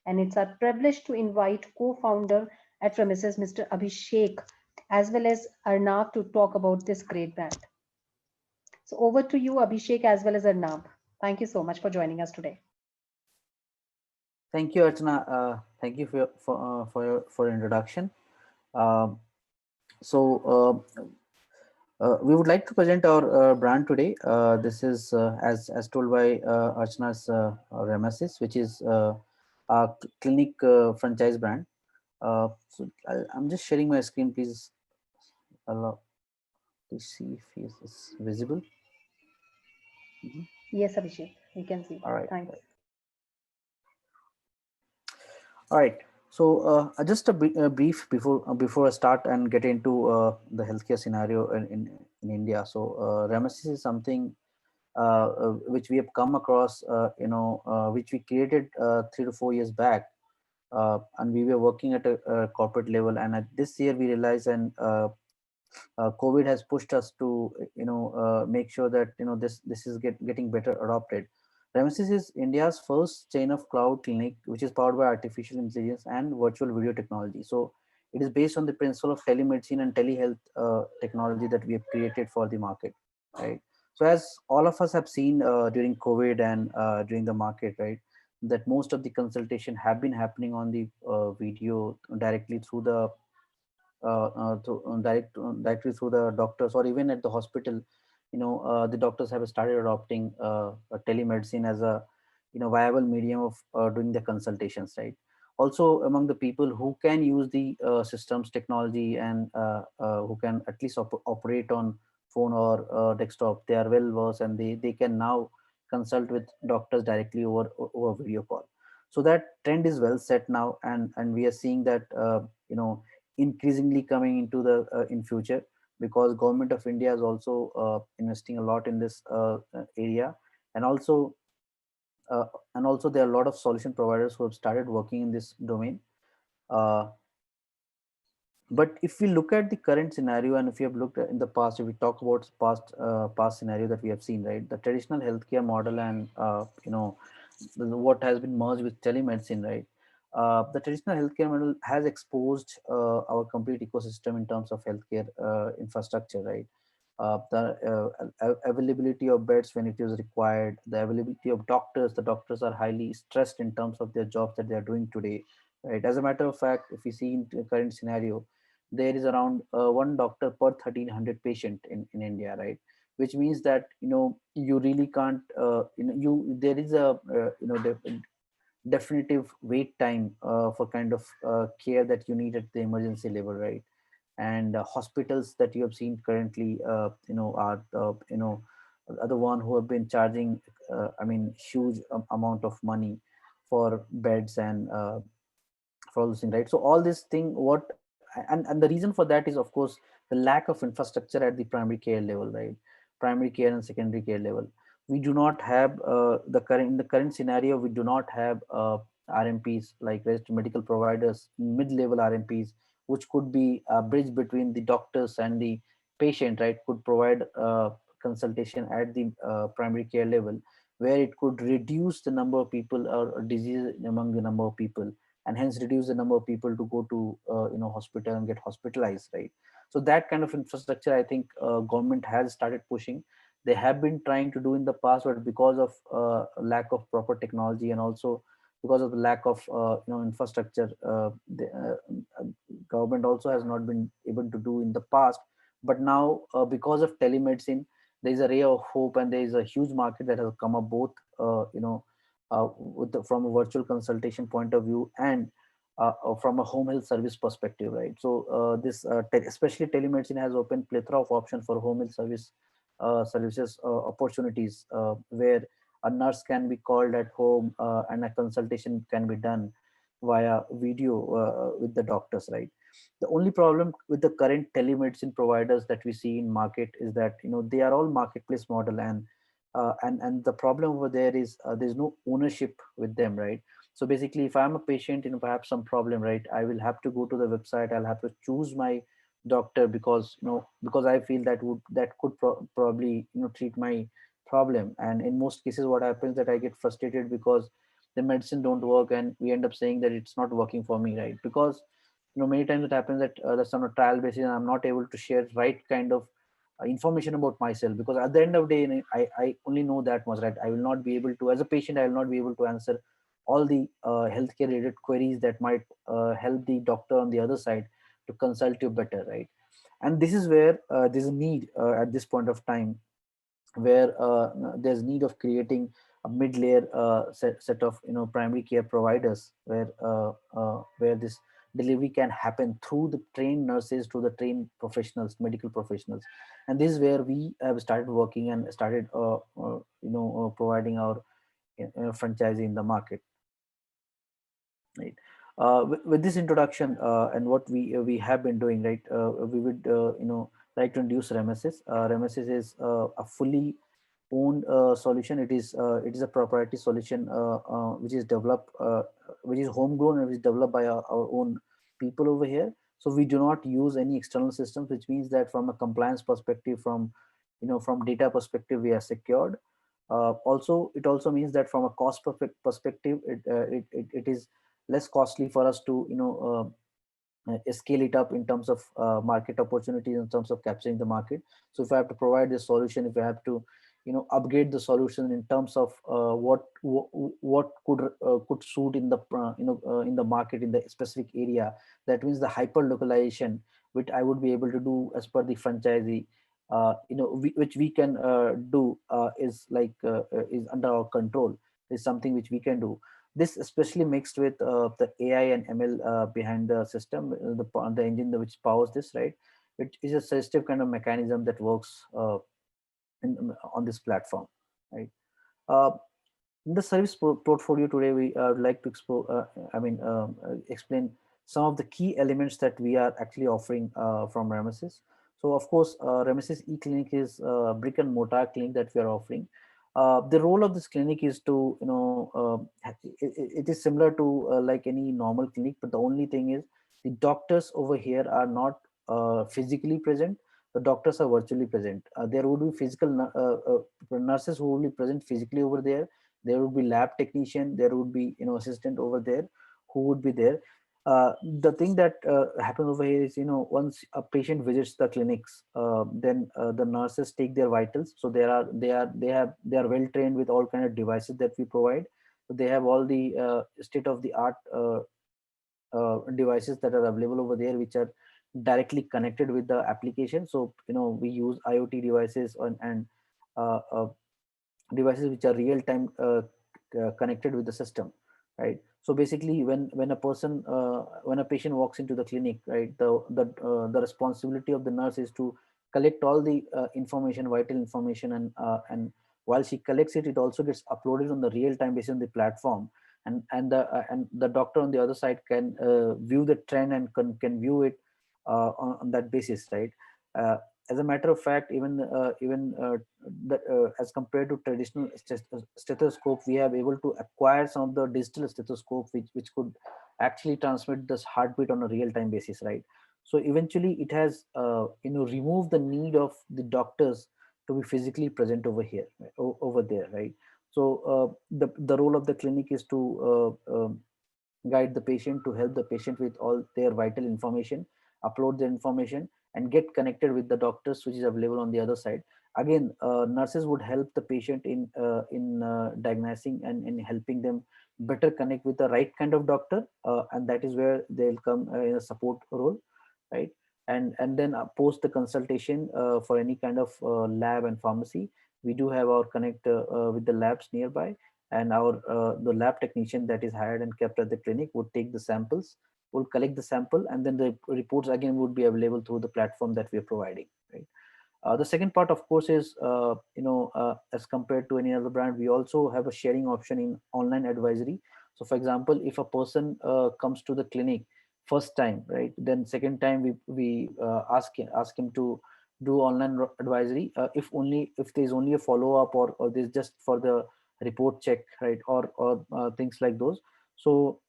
And it's our privilege to invite co-founder at Remesis, Mr. Abhishek, as well as Arnav to talk about this great brand. So over to you, Abhishek, as well as Arnab. Thank you so much for joining us today. Thank you, Archana. Thank you for introduction. Um, we would like to present our brand today. This is as told by Archana's Remesis, which is our clinic franchise brand. I'm just sharing my screen. Please allow to see if it's visible. Yes, Abhishek, we can see. All right. Thanks. All right. So just a brief before I start and get into the healthcare scenario in India. So Remesis is something which we have come across, which we created 3 to 4 years back, and we were working at a corporate level. And at this year, we realized, and COVID has pushed us to make sure that this is getting better adopted. Remesis is India's first chain of cloud clinic, which is powered by artificial intelligence and virtual video technology. So it is based on the principle of telemedicine and telehealth technology that we have created for the market, right? So as all of us have seen during COVID and during the market, right, that most of the consultation have been happening on the video directly through the directly through the doctors, or even at the hospital. The doctors have started adopting telemedicine as a viable medium of doing the consultations, right? Also, among the people who can use the systems technology and who can at least operate on phone or desktop, they are well versed, and they can now consult with doctors directly over video call. So that trend is well set now, and we are seeing that increasingly coming into the in future, because government of India is also investing a lot in this area. And also there are a lot of solution providers who have started working in this domain. But if we look at the current scenario, and if you have looked at in the past, if we talk about past scenario that we have seen, right, the traditional healthcare model and what has been merged with telemedicine, right, the traditional healthcare model has exposed our complete ecosystem in terms of healthcare infrastructure, right? The availability of beds when it is required, the availability of doctors. The doctors are highly stressed in terms of their jobs that they are doing today, right? As a matter of fact, if we see in the current scenario, there is around one doctor per 1,300 patient in India, right? Which means that you really can't there is a definitive wait time for kind of care that you need at the emergency level, right? And hospitals that you have seen currently are the one who have been charging huge amount of money for beds and for all this thing, right? So all this thing, and the reason for that is, of course, the lack of infrastructure at the primary care level, right? Primary care and secondary care level. We do not have in the current scenario, we do not have RMPs, like registered medical providers, mid-level RMPs, which could be a bridge between the doctors and the patient, right? Could provide consultation at the primary care level, where it could reduce the number of people or disease among the number of people, and hence reduce the number of people to go to hospital and get hospitalized, right? So that kind of infrastructure, I think government has started pushing. They have been trying to do in the past, but because of lack of proper technology, and also because of the lack of infrastructure, the government also has not been able to do in the past. But now because of telemedicine, there is a ray of hope, and there is a huge market that has come up, both from a virtual consultation point of view, and from a home health service perspective, right? So especially telemedicine has opened plethora of options for home health services opportunities, where a nurse can be called at home, and a consultation can be done via video with the doctors, right? The only problem with the current telemedicine providers that we see in market is that, they are all marketplace model, and the problem over there is, there's no ownership with them, right? So basically, if I'm a patient, perhaps some problem, right, I will have to go to the website, I'll have to choose my doctor, because I feel that could probably treat my problem. And in most cases, what happens that I get frustrated because the medicine don't work, and we end up saying that it's not working for me, right? Because many times it happens that that's on a trial basis, and I'm not able to share right kind of information about myself, because at the end of the day, I only know that much, right? I will not be able to, as a patient, I will not be able to answer all the healthcare related queries that might help the doctor on the other side to consult you better, right? And this is where there's a need at this point of time, where there's need of creating a mid-layer set of primary care providers, where this delivery can happen through the trained nurses, to the trained professionals, medical professionals. And this is where we have started working and started providing our franchise in the market, right? With this introduction, and what we have been doing, right, we would like to introduce Remesis. Remesis is a fully owned solution. It is a proprietary solution, which is developed, which is homegrown, and which is developed by our own people over here. So we do not use any external systems, which means that from a compliance perspective, from data perspective, we are secured. Also, it also means that from a cost perspective, it is less costly for us to scale it up in terms of market opportunities, in terms of capturing the market. So if I have to provide this solution, if I have to upgrade the solution in terms of what could suit in the in the market, in the specific area, that means the hyper localization, which I would be able to do as per the franchisee, which we can do, is under our control, is something which we can do. This especially mixed with the AI and ML behind the system, the engine which powers this, right? It is a suggestive kind of mechanism that works on this platform, right? Uh, in the service portfolio today, we would like to explain some of the key elements that we are actually offering from Remesis. So, of course, Remesis eClinic is a brick and mortar clinic that we are offering. The role of this clinic is to, it is similar to like any normal clinic, but the only thing is the doctors over here are not physically present. The doctors are virtually present. There would be nurses who will be present physically over there. There would be lab technician. There would be assistant over there who would be there. The thing that happens over here is, once a patient visits the clinics, then the nurses take their vitals. So they are well trained with all kind of devices that we provide. So they have all the state of the art devices that are available over there, which are directly connected with the application. So we use IoT devices and devices which are real time connected with the system, right? So basically, when a patient walks into the clinic, right, the responsibility of the nurse is to collect all the information, vital information, and while she collects it, it also gets uploaded on the real time basis on the platform, and the doctor on the other side can view the trend and can view it on that basis, right? Uh, as a matter of fact, as compared to traditional stethoscope, we have able to acquire some of the digital stethoscope which could actually transmit this heartbeat on a real time basis, right? So eventually it has removed the need of the doctors to be physically present over here, over there, right? So the role of the clinic is to guide the patient, to help the patient with all their vital information, upload the information, and get connected with the doctors which is available on the other side. Again, nurses would help the patient in diagnosing and in helping them better connect with the right kind of doctor, and that is where they'll come in a support role, right? And then post the consultation for any kind of lab and pharmacy, we do have our connect with the labs nearby, and the lab technician that is hired and kept at the clinic would take the samples, will collect the sample, and then the reports again would be available through the platform that we are providing, right? The second part, of course, is as compared to any other brand, we also have a sharing option in online advisory. So, for example, if a person comes to the clinic first time, right, then second time we ask him to do online advisory. If there's only a follow up, or there's just for the report check, right, or things like those. So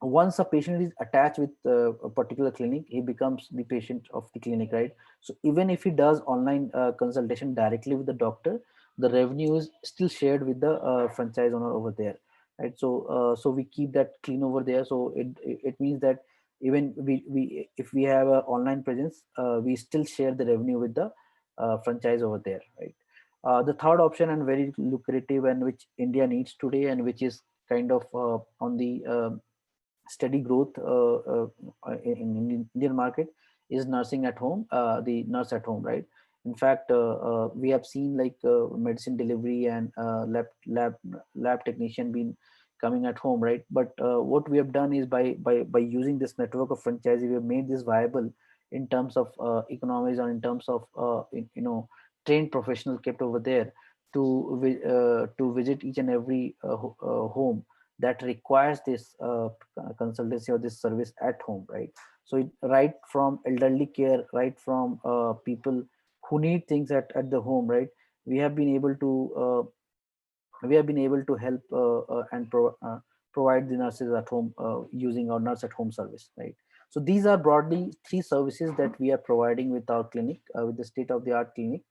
once a patient is attached with a particular clinic, he becomes the patient of the clinic, right? So even if he does online consultation directly with the doctor, the revenue is still shared with the franchise owner over there, right? So we keep that clean over there. So it means that even we if we have an online presence, we still share the revenue with the franchise over there, right? The third option, and very lucrative, and which India needs today, and which is kind of on the steady growth in Indian market, is nursing at home, the nurse at home, right? In fact, we have seen like medicine delivery and lab technician being coming at home, right? But what we have done is by using this network of franchisee, we have made this viable in terms of economies, or in terms of trained professional kept over there to visit each and every home that requires this consultancy or this service at home, right? So right from elderly care, right from people who need things at the home, right? We have been able to help provide the nurses at home using our nurse at home service, right? So these are broadly three services that we are providing with our clinic, with the state of the art clinic,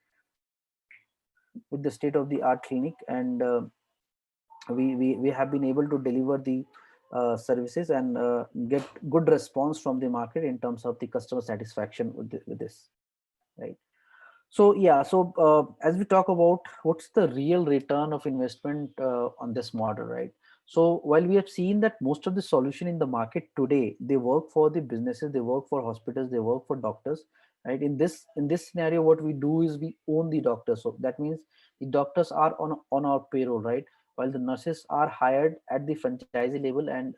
and we have been able to deliver the services and get good response from the market in terms of the customer satisfaction with this, right? So yeah, so as we talk about what's the real return of investment on this model, right? So while we have seen that most of the solution in the market today, they work for the businesses, they work for hospitals, they work for doctors, right? In this scenario, what we do is we own the doctors. So that means the doctors are on our payroll, right? While the nurses are hired at the franchisee level, and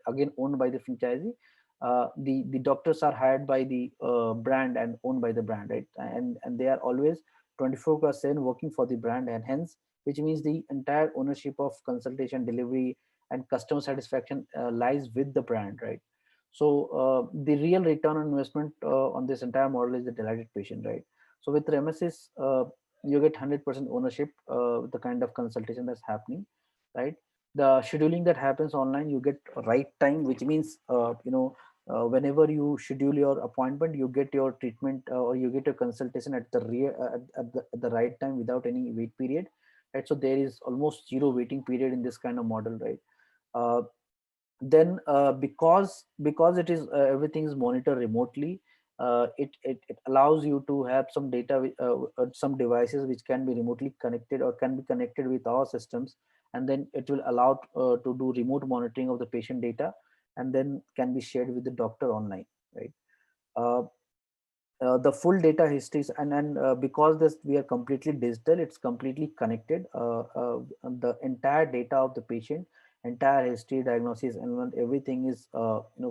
again owned by the franchisee. The doctors are hired by the brand and owned by the brand, right? And they are always 24/7 working for the brand, and hence, which means the entire ownership of consultation, delivery, and customer satisfaction lies with the brand, right? So the real return on investment on this entire model is the delighted patient, right? So with Remesis, you get 100% ownership with the kind of consultation that's happening, right? The scheduling that happens online, you get right time, which means whenever you schedule your appointment, you get your treatment or you get your consultation at the at the right time without any wait period, right? So there is almost zero waiting period in this kind of model, right? uh, then because it is everything is monitored remotely, it allows you to have some data some devices which can be remotely connected or can be connected with our systems, and then it will allow to do remote monitoring of the patient data, and then can be shared with the doctor online, right? uh, the full data histories, and because this we are completely digital, it's completely connected, the entire data of the patient, entire history, diagnosis, and when everything is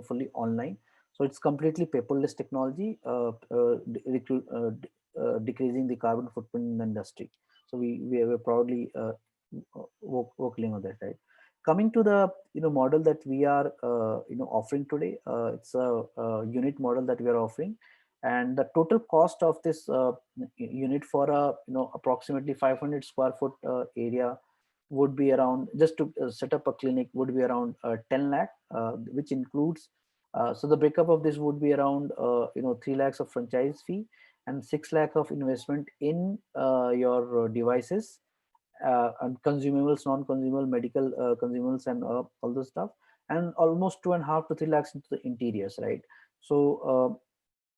fully online. So it's completely paperless technology, decreasing the carbon footprint in the industry. So we are proudly working on that, right? Coming to the model that we are offering today, it's a unit model that we are offering, and the total cost of this unit for a approximately 500 square foot area would be around, just to set up a clinic, would be around 10 lakh, which includes so the breakup of this would be around 3 lakhs of franchise fee and 6 lakh of investment in your devices, and consumables, non-consumable medical consumables, and all the stuff, and almost 2.5 to 3 lakhs into the interiors, right? So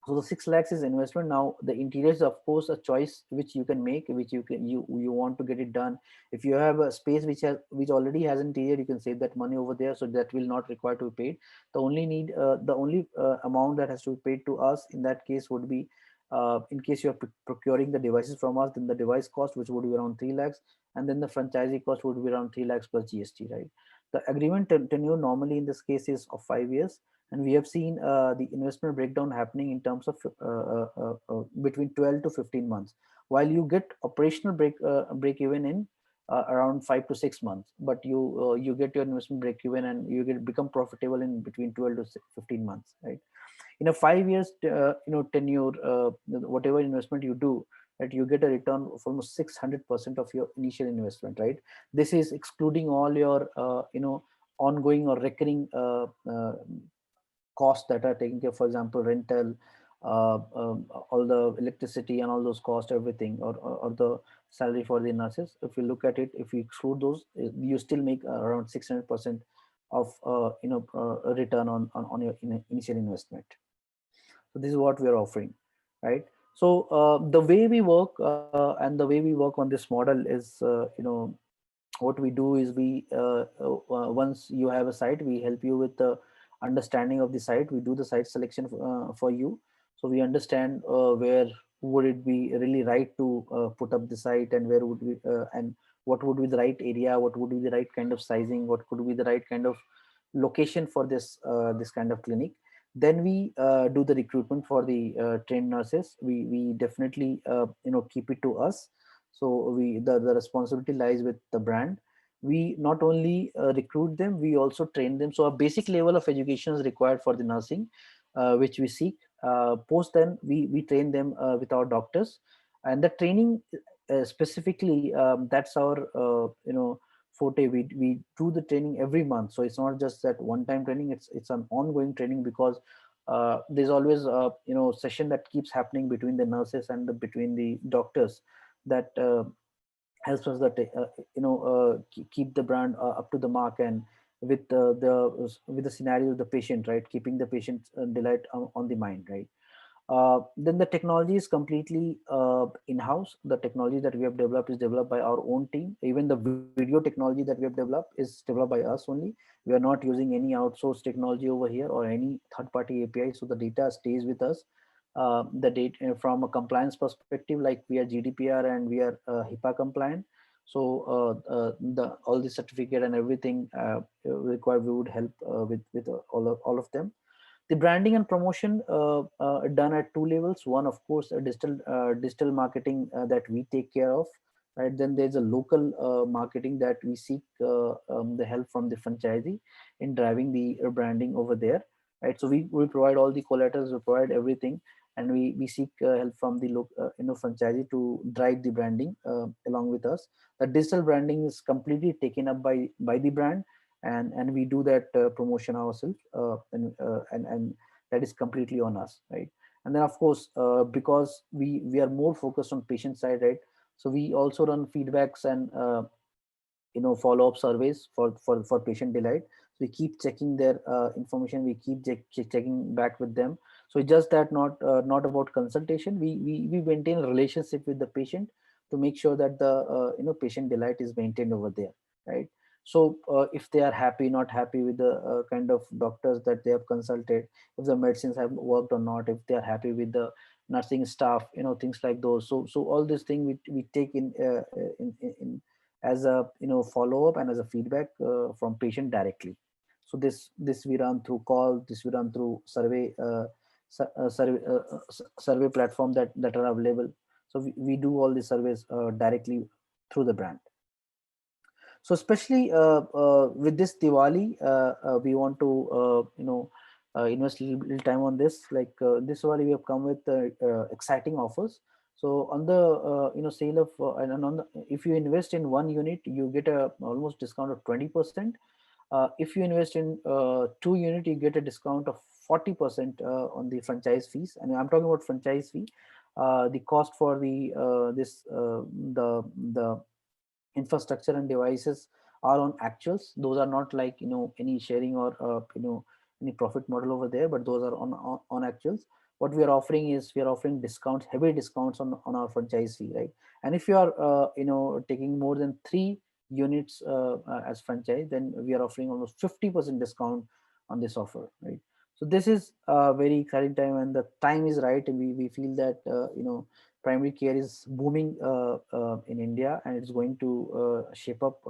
the 6 lakhs is investment. Now the interior is of course a choice which you can make, which you want to get it done. If you have a space which already has interior, you can save that money over there, so that will not require to be paid. The only amount that has to be paid to us in that case would be In case you're procuring the devices from us, then the device cost, which would be around 3 lakhs, and then the franchisee cost would be around 3 lakhs plus GST, right? The agreement tenure normally in this case is of 5 years, and we have seen the investment breakdown happening in terms of between 12 to 15 months, while you get operational break even in around 5 to 6 months, but you get your investment break even and you get become profitable in between 12 to 15 months, right? In a 5 years tenure, whatever investment you do, that you get a return of almost 600% of your initial investment, right? This is excluding all your ongoing or recurring costs that are taken care, for example, rental, all the electricity and all those costs, everything, or the salary for the nurses. If you look at it, if you exclude those, you still make around 600% of a return on your initial investment. So this is what we are offering, right? So the way we work and the way we work on this model is, what we do is we once you have a site, we help you with the understanding of the site. We do the site selection for you, so we understand where would it be really right to put up the site, and where would we and what would be the right area, what would be the right kind of sizing, what could be the right kind of location for this kind of clinic. Then we do the recruitment for the trained nurses. We definitely keep it to us, so the responsibility lies with the brand. We not only recruit them, we also train them. So a basic level of education is required for the nursing, which we seek. Post then we train them with our doctors, and the training specifically, that's our forte. We do the training every month, so it's not just that one time training, it's an ongoing training, because there's always session that keeps happening between the nurses and between the doctors, that helps us that keep the brand up to the mark, and with the scenario of the patient, right, keeping the patient delight on the mind, right? Then the technology is completely in-house. The technology that we have developed is developed by our own team. Even the video technology that we have developed is developed by us only. We are not using any outsourced technology over here or any third-party API, so the data stays with us. The data from a compliance perspective, like we are GDPR and we are HIPAA compliant. So the all the certificate and everything required, we would help with all of them. The branding and promotion done at two levels. One, of course, a digital marketing that we take care of, right? Then there's a local marketing that we seek the help from the franchisee in driving the branding over there, right? So we provide all the collaterals, we provide everything, and we seek help from the franchisee to drive the branding along with us. The digital branding is completely taken up by the brand, and we do that promotion ourselves, and that is completely on us, right? And then, of course, because we are more focused on patient side, right? So we also run feedbacks and follow-up surveys for patient delight. So we keep checking their information, we keep checking back with them. So it's just that not about consultation. We maintain a relationship with the patient to make sure that the patient delight is maintained over there, right? So if they are happy, not happy with the kind of doctors that they have consulted, if the medicines have worked or not, if they are happy with the nursing staff, things like those. So all these things we take in as a follow up and as a feedback from patient directly. So this we run through call, this we run through survey survey platform that are available. So we do all the surveys directly through the brand. So especially with this Diwali, we want to invest a little time on this. Like this Diwali, we have come with exciting offers. So on the sale of and on the, if you invest in 1 unit, you get a almost discount of 20%. If you invest in 2 unit, you get a discount of 40% on the franchise fees. And I'm talking about franchise fee. The cost for the the infrastructure and devices are on actuals. Those are not like any sharing or any profit model over there, but those are on actuals. What we are offering is we are offering discounts, heavy discounts on our franchise fee, right? And if you are taking more than 3 units as franchise, then we are offering almost 50% discount on this offer, right? So this is a very exciting time, and the time is right. We feel that primary care is booming in India, and it's going to shape up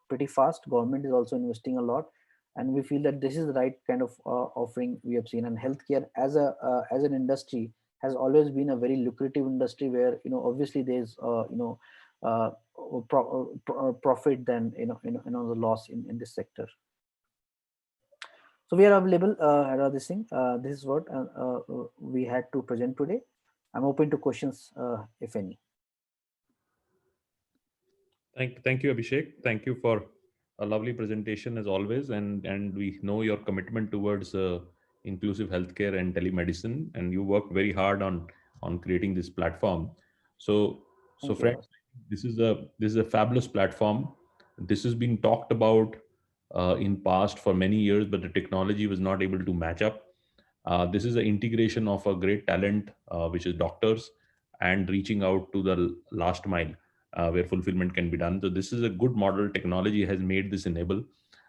pretty fast. Government is also investing a lot, and we feel that this is the right kind of offering we have seen. And healthcare as a as an industry has always been a very lucrative industry, where obviously there's uh, profit than the loss in this sector. So we are available at this thing. This is what we had to present today. I'm open to questions if any. Thank you, Abhishek. Thank you for a lovely presentation as always, and we know your commitment towards inclusive healthcare and telemedicine, and you worked very hard on creating this platform. So, Thank you, friends, Gaurav. this is a fabulous platform. This has been talked about in past for many years, but the technology was not able to match up. This is an integration of a great talent, which is doctors, and reaching out to the last mile where fulfillment can be done. So this is a good model. Technology has made this enable.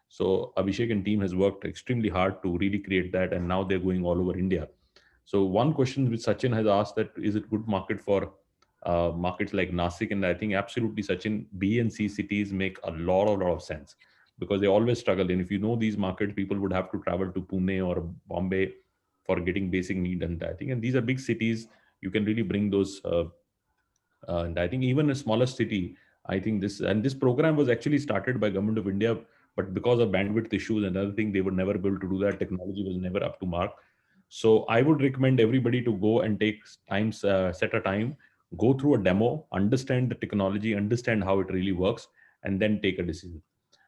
So Abhishek and team has worked extremely hard to really create that, and now they're going all over India. So one question which Sachin has asked, that is it good market for markets like Nasik? And I think absolutely, Sachin, B and C cities make a lot of sense because they always struggle. And if you know these markets, people would have to travel to Pune or Bombay for getting basic need. And I think, and these are big cities, you can really bring those. And I think even a smaller city, I think this program was actually started by Government of India, but because of bandwidth issues and other thing, they were never able to do that. Technology was never up to mark. So I would recommend everybody to go and take times, set a time, go through a demo, understand the technology, understand how it really works, and then take a decision.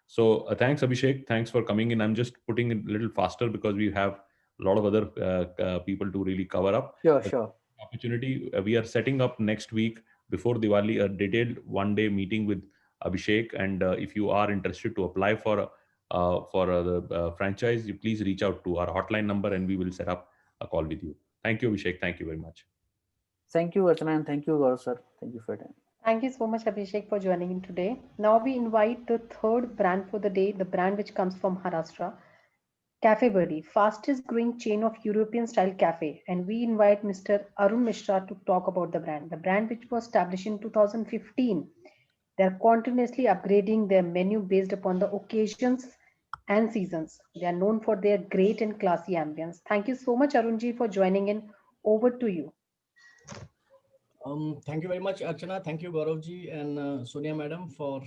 So thanks, Abhishek. Thanks for coming in. I'm just putting it a little faster because we have a lot of other people to really cover up. Sure, But sure. opportunity, we are setting up next week before Diwali a detailed one-day meeting with Abhishek. And if you are interested to apply for the franchise, you please reach out to our hotline number and we will set up a call with you. Thank you, Abhishek. Thank you very much. Thank you, Archana, and thank you, Gaurav sir. Thank you for your time. Thank you so much, Abhishek, for joining in today. Now we invite the third brand for the day, the brand which comes from Maharashtra, Cafe Buddy, fastest growing chain of European style cafe. And we invite Mr. Arun Mishra to talk about the brand. The brand, which was established in 2015, they are continuously upgrading their menu based upon the occasions and seasons. They are known for their great and classy ambience. Thank you so much, Arunji, for joining in. Over to you. Thank you very much, Archana. Thank you, Gauravji and Sonia Madam for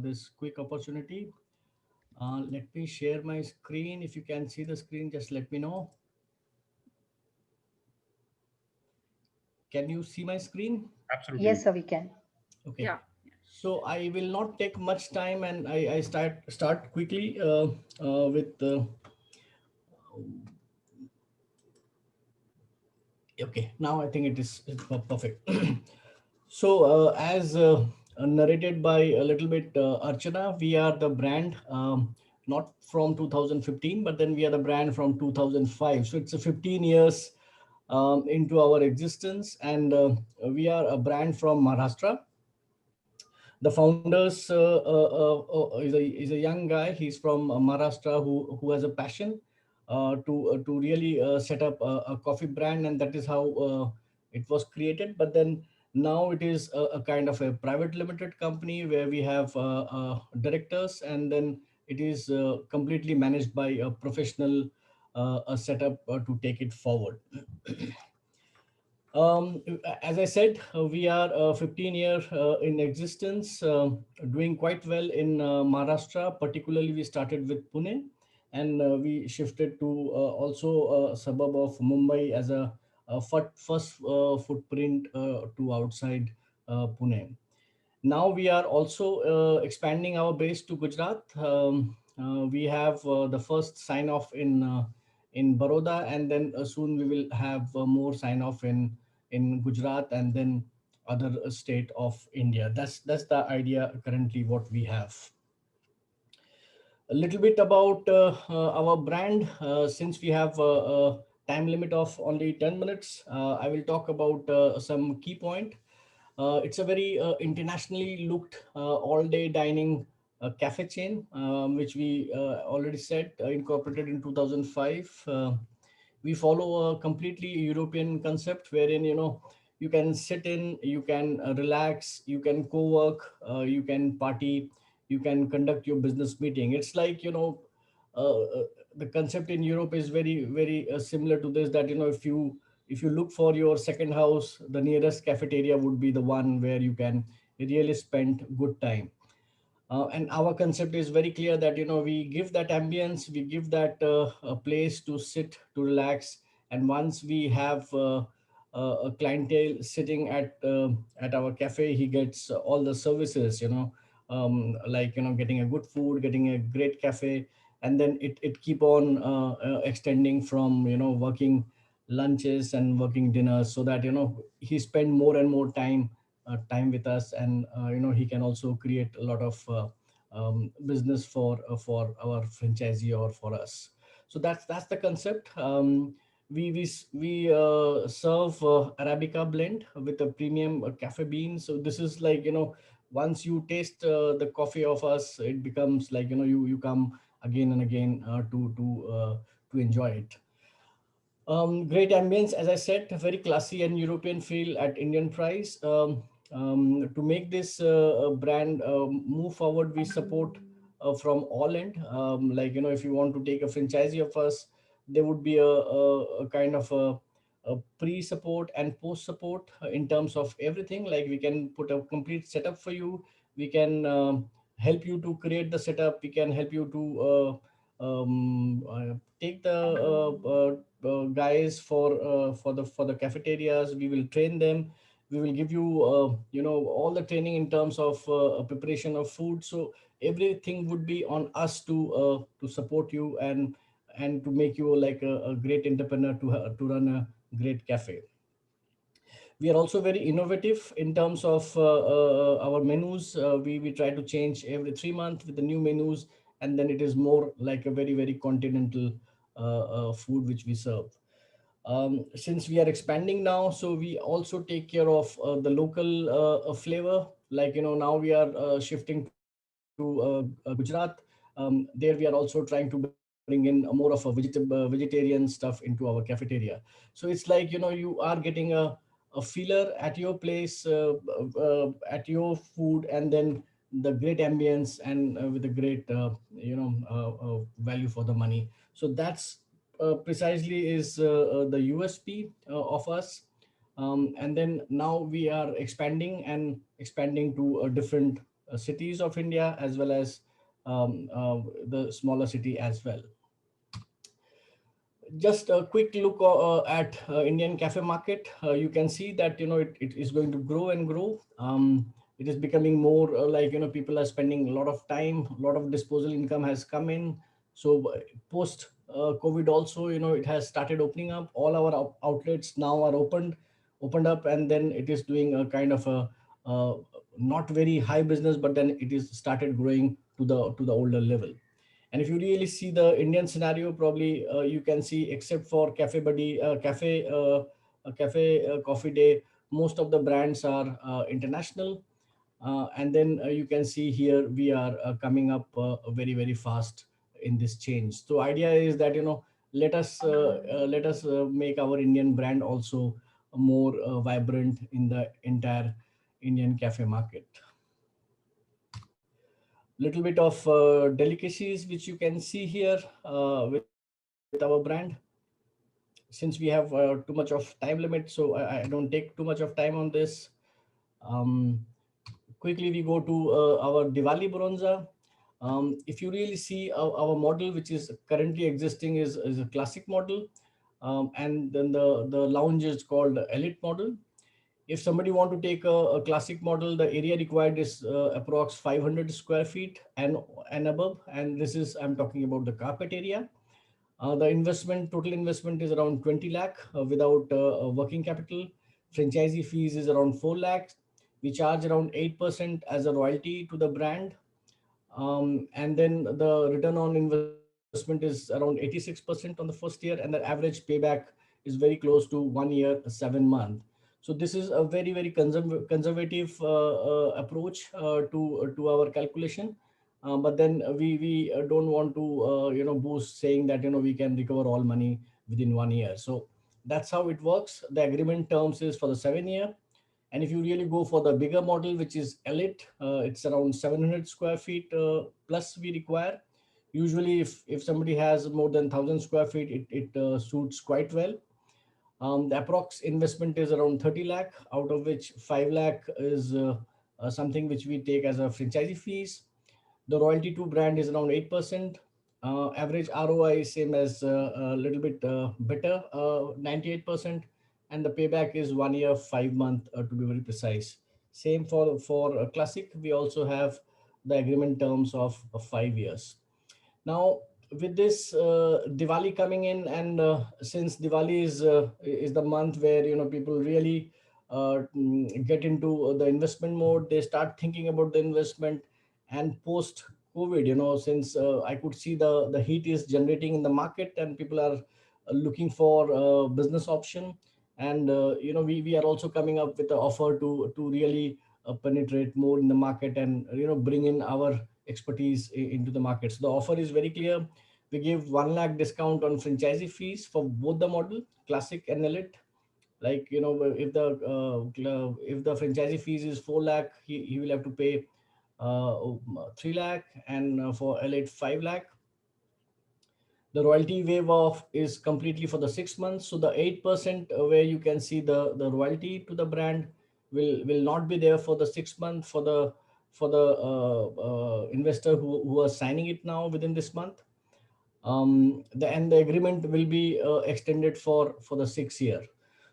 this quick opportunity. Let me share my screen. If you can see the screen, just let me know. Can you see my screen? Absolutely. Yes, sir, we can. Okay. Yeah. So I will not take much time, and I start quickly with. Okay, now I think it's perfect. So as narrated by a little bit Archana, we are the brand not from 2015, but then we are the brand from 2005. So it's a 15 years into our existence, and we are a brand from Maharashtra. The founders is a young guy. He's from Maharashtra who has a passion to really set up a coffee brand, and that is how it was created. But then now it is a kind of a private limited company where we have directors, and then it is completely managed by a professional setup to take it forward. As I said, we are 15 years in existence, doing quite well in Maharashtra. Particularly, we started with Pune, and we shifted to also a suburb of Mumbai as a first footprint to outside Pune. Now we are also expanding our base to Gujarat. We have the first sign off in Baroda, and then soon we will have more sign off in Gujarat, and then other state of India. That's the idea currently what we have. A little bit about our brand. Since we have a time limit of only 10 minutes, I will talk about some key point. It's a very internationally looked all-day dining cafe chain, which we already said incorporated in 2005. We follow a completely European concept wherein, you can sit in, you can relax, you can co-work, you can party, you can conduct your business meeting. It's like, the concept in Europe is very, very similar to this, that, if you look for your second house, the nearest cafeteria would be the one where you can really spend good time. And our concept is very clear that, we give that ambience, we give that a place to sit, to relax. And once we have a clientele sitting at our cafe, he gets all the services, like, getting a good food, getting a great cafe. And then it keep on extending from, working lunches and working dinners, so that, he spend more and more time with us. And he can also create a lot of business for our franchisee or for us. So that's the concept. We serve Arabica blend with a premium cafe bean. So this is like, once you taste the coffee of us, it becomes like, you come again and again to enjoy it. Great ambience, as I said, very classy and European feel at Indian price. To make this brand move forward, we support from all end. Like, if you want to take a franchisee of us, there would be a kind of a pre-support and post-support in terms of everything. Like, we can put a complete setup for you. We can help you to create the setup. We can help you to take the guys for the cafeterias. We will train them. We will give you all the training in terms of preparation of food. So everything would be on us to support you and to make you like a great entrepreneur to run a great cafe. We are also very innovative in terms of our menus. We try to change every 3 months with the new menus, and then it is more like a very, very continental food which we serve. Since we are expanding now, so we also take care of the local flavor. Like, now we are shifting to Gujarat. There we are also trying to bring in more of a vegetarian stuff into our cafeteria. So it's like, you are getting a filler at your place, at your food, and then the great ambience, and with a great value for the money. So that's precisely is the USP of us. And then now we are expanding to different cities of India, as well as the smaller city as well. Just a quick look at Indian cafe market. You can see that, it is going to grow and grow. It is becoming more like, people are spending a lot of time, a lot of disposable income has come in. So post COVID also, it has started opening up. All our outlets now are opened up, and then it is doing a kind of a not very high business, but then it is started growing to the older level. And if you really see the Indian scenario, probably you can see, except for Cafe Buddy, Coffee Day, most of the brands are international. And then you can see here we are coming up very, very fast in this change. So idea is that, let us make our Indian brand also more vibrant in the entire Indian cafe market. Little bit of delicacies which you can see here with our brand. Since we have too much of time limit, so I don't take too much of time on this. um, Quickly we go to our Diwali Bronza. If you really see our model, which is currently existing, is a classic model. And then the lounge is called elite model. If somebody want to take a classic model, the area required is approx 500 square feet and above. And this is, I'm talking about the carpet area. The total investment is around 20 lakh without working capital. Franchisee fees is around 4 lakhs. We charge around 8% as a royalty to the brand. And then the return on investment is around 86% on the first year, and the average payback is very close to 1 year, 7 months. So this is a very, very conservative approach to our calculation. But then we don't want to boost saying that we can recover all money within 1 year. So that's how it works. The agreement terms is for the 7 year. And if you really go for the bigger model, which is Elite, it's around 700 square feet plus we require. Usually, if somebody has more than 1,000 square feet, it suits quite well. The approx investment is around 30 lakh, out of which 5 lakh is something which we take as a franchisee fees. The royalty to brand is around 8%. Average ROI is same as a little bit better, 98%. And the payback is 1 year, 5 month to be very precise. Same for Classic. We also have the agreement terms of 5 years. Now, with this Diwali coming in, and since Diwali is the month where people really get into the investment mode, they start thinking about the investment. And post COVID, since I could see the heat is generating in the market, and people are looking for business option. And we are also coming up with the offer to really penetrate more in the market, and bring in our expertise into the market. So the offer is very clear. We give 1 lakh discount on franchisee fees for both the model, Classic and Elite. Like, if the franchisee fees is 4 lakh, he will have to pay 3 lakh, and for Elite 5 lakh. The royalty waive off is completely for the 6 months. So the 8% where you can see the royalty to the brand will not be there for the 6 month for the investor who are signing it now within this month. The agreement will be extended for the 6 year.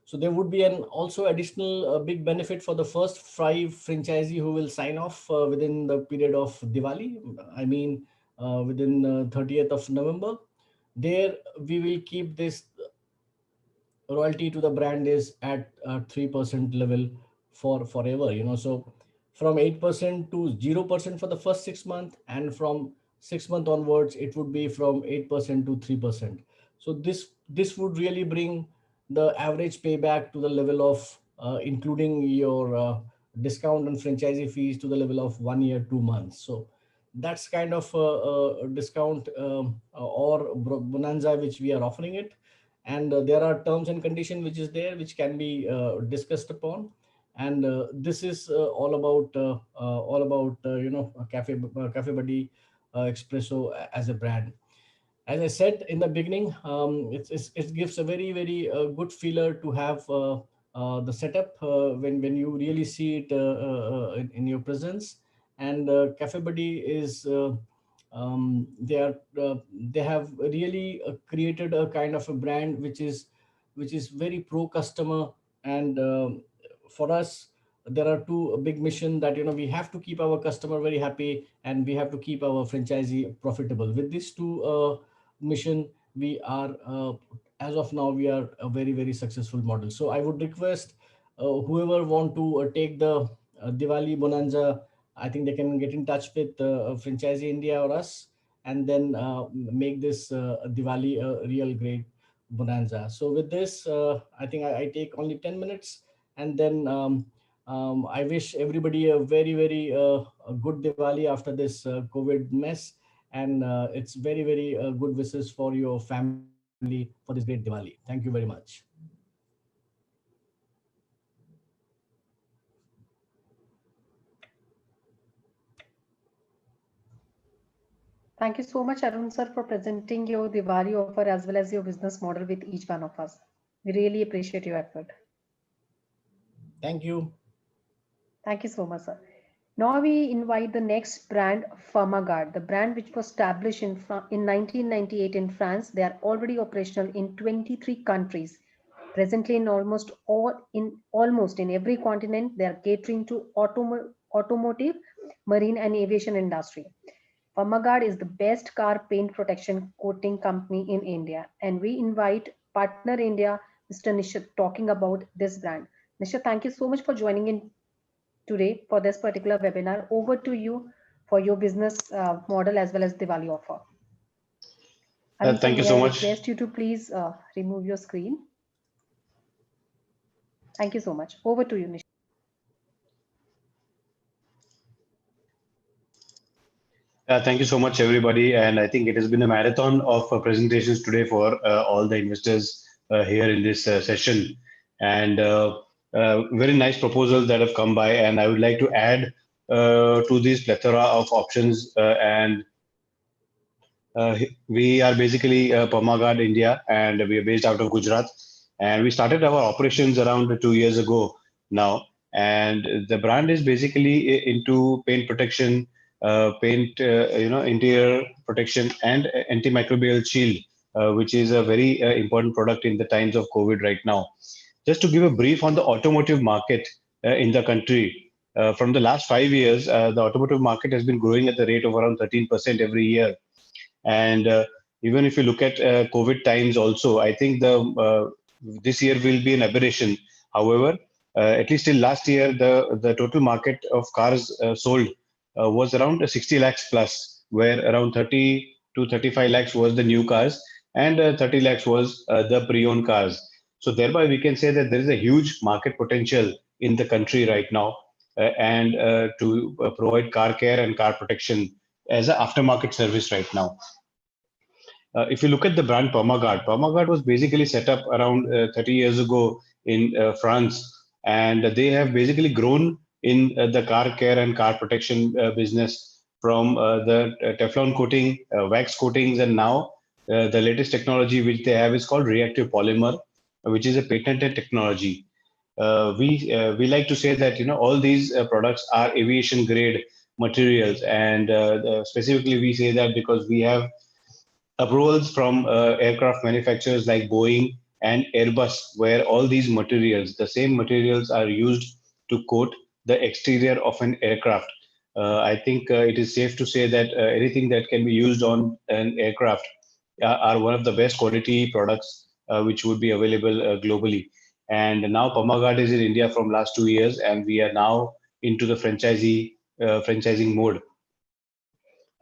So there would be an also additional big benefit for the first 5 franchisee who will sign off within the period of Diwali. I mean, within 30th of November. There we will keep this royalty to the brand is at 3% level for forever. So from 8% to 0% for the first 6 months, and from 6 month onwards it would be from 8% to 3%. So this would really bring the average payback to the level of including your discount and franchisee fees to the level of 1 year, 2 months. So that's kind of a discount or bonanza which we are offering it. And there are terms and condition which is there, which can be discussed upon. And this is all about Cafe Buddy Espresso as a brand. As I said in the beginning, it gives a very, very good feeler to have the setup when you really see it in your presence. And Cafe Buddy is they have really created a kind of a brand which is very pro customer. And for us, there are two big mission that we have to keep our customer very happy, and we have to keep our franchisee profitable. With these two mission, we are as of now we are a very, very successful model. So I would request whoever want to take the Diwali bonanza, I think they can get in touch with Franchisee India or us, and then make this Diwali a real great bonanza. So with this, I think I take only 10 minutes, and then I wish everybody a very, very a good Diwali after this COVID mess. And it's very, very good wishes for your family for this great Diwali. Thank you very much. Thank you so much, Arun sir, for presenting your Diwali offer as well as your business model with each one of us. We really appreciate your effort. Thank you. Thank you so much, sir. Now we invite the next brand, Pharmagard, the brand which was established in 1998 in France. They are already operational in 23 countries. Presently in almost in every continent, they are catering to automotive, marine and aviation industry. Pharmagard is the best car paint protection coating company in India, and we invite partner India, Mr. Nishit, talking about this brand. Nishit, thank you so much for joining in today for this particular webinar. Over to you for your business model as well as Diwali offer. Thank you so I much. request you to please remove your screen. Thank you so much. Over to you, Nishit. Thank you so much, everybody. And I think it has been a marathon of presentations today for all the investors here in this session. And very nice proposals that have come by. And I would like to add to this plethora of options. We are basically Pomagard India, and we are based out of Gujarat. And we started our operations around 2 years ago now. And the brand is basically into paint protection, interior protection, and antimicrobial shield, which is a very important product in the times of COVID right now. Just to give a brief on the automotive market in the country, from the last 5 years, the automotive market has been growing at the rate of around 13% every year. And even if you look at COVID times also, I think this year will be an aberration. However, at least till last year, the total market of cars sold was around 60 lakhs plus, where around 30 to 35 lakhs was the new cars, and 30 lakhs was the pre-owned cars. So thereby, we can say that there is a huge market potential in the country right now, and to provide car care and car protection as an aftermarket service right now. If you look at the brand Pomagard, Pomagard was basically set up around 30 years ago in France, and they have basically grown in the car care and car protection business from the Teflon coating, wax coatings, and now the latest technology which they have is called reactive polymer, which is a patented technology. We like to say that all these products are aviation grade materials, and specifically we say that because we have approvals from aircraft manufacturers like Boeing and Airbus, where all these materials, the same materials, are used to coat the exterior of an aircraft. I think it is safe to say that anything that can be used on an aircraft are one of the best quality products which would be available globally. And now Pomagard is in India from last 2 years, and we are now into the franchising mode.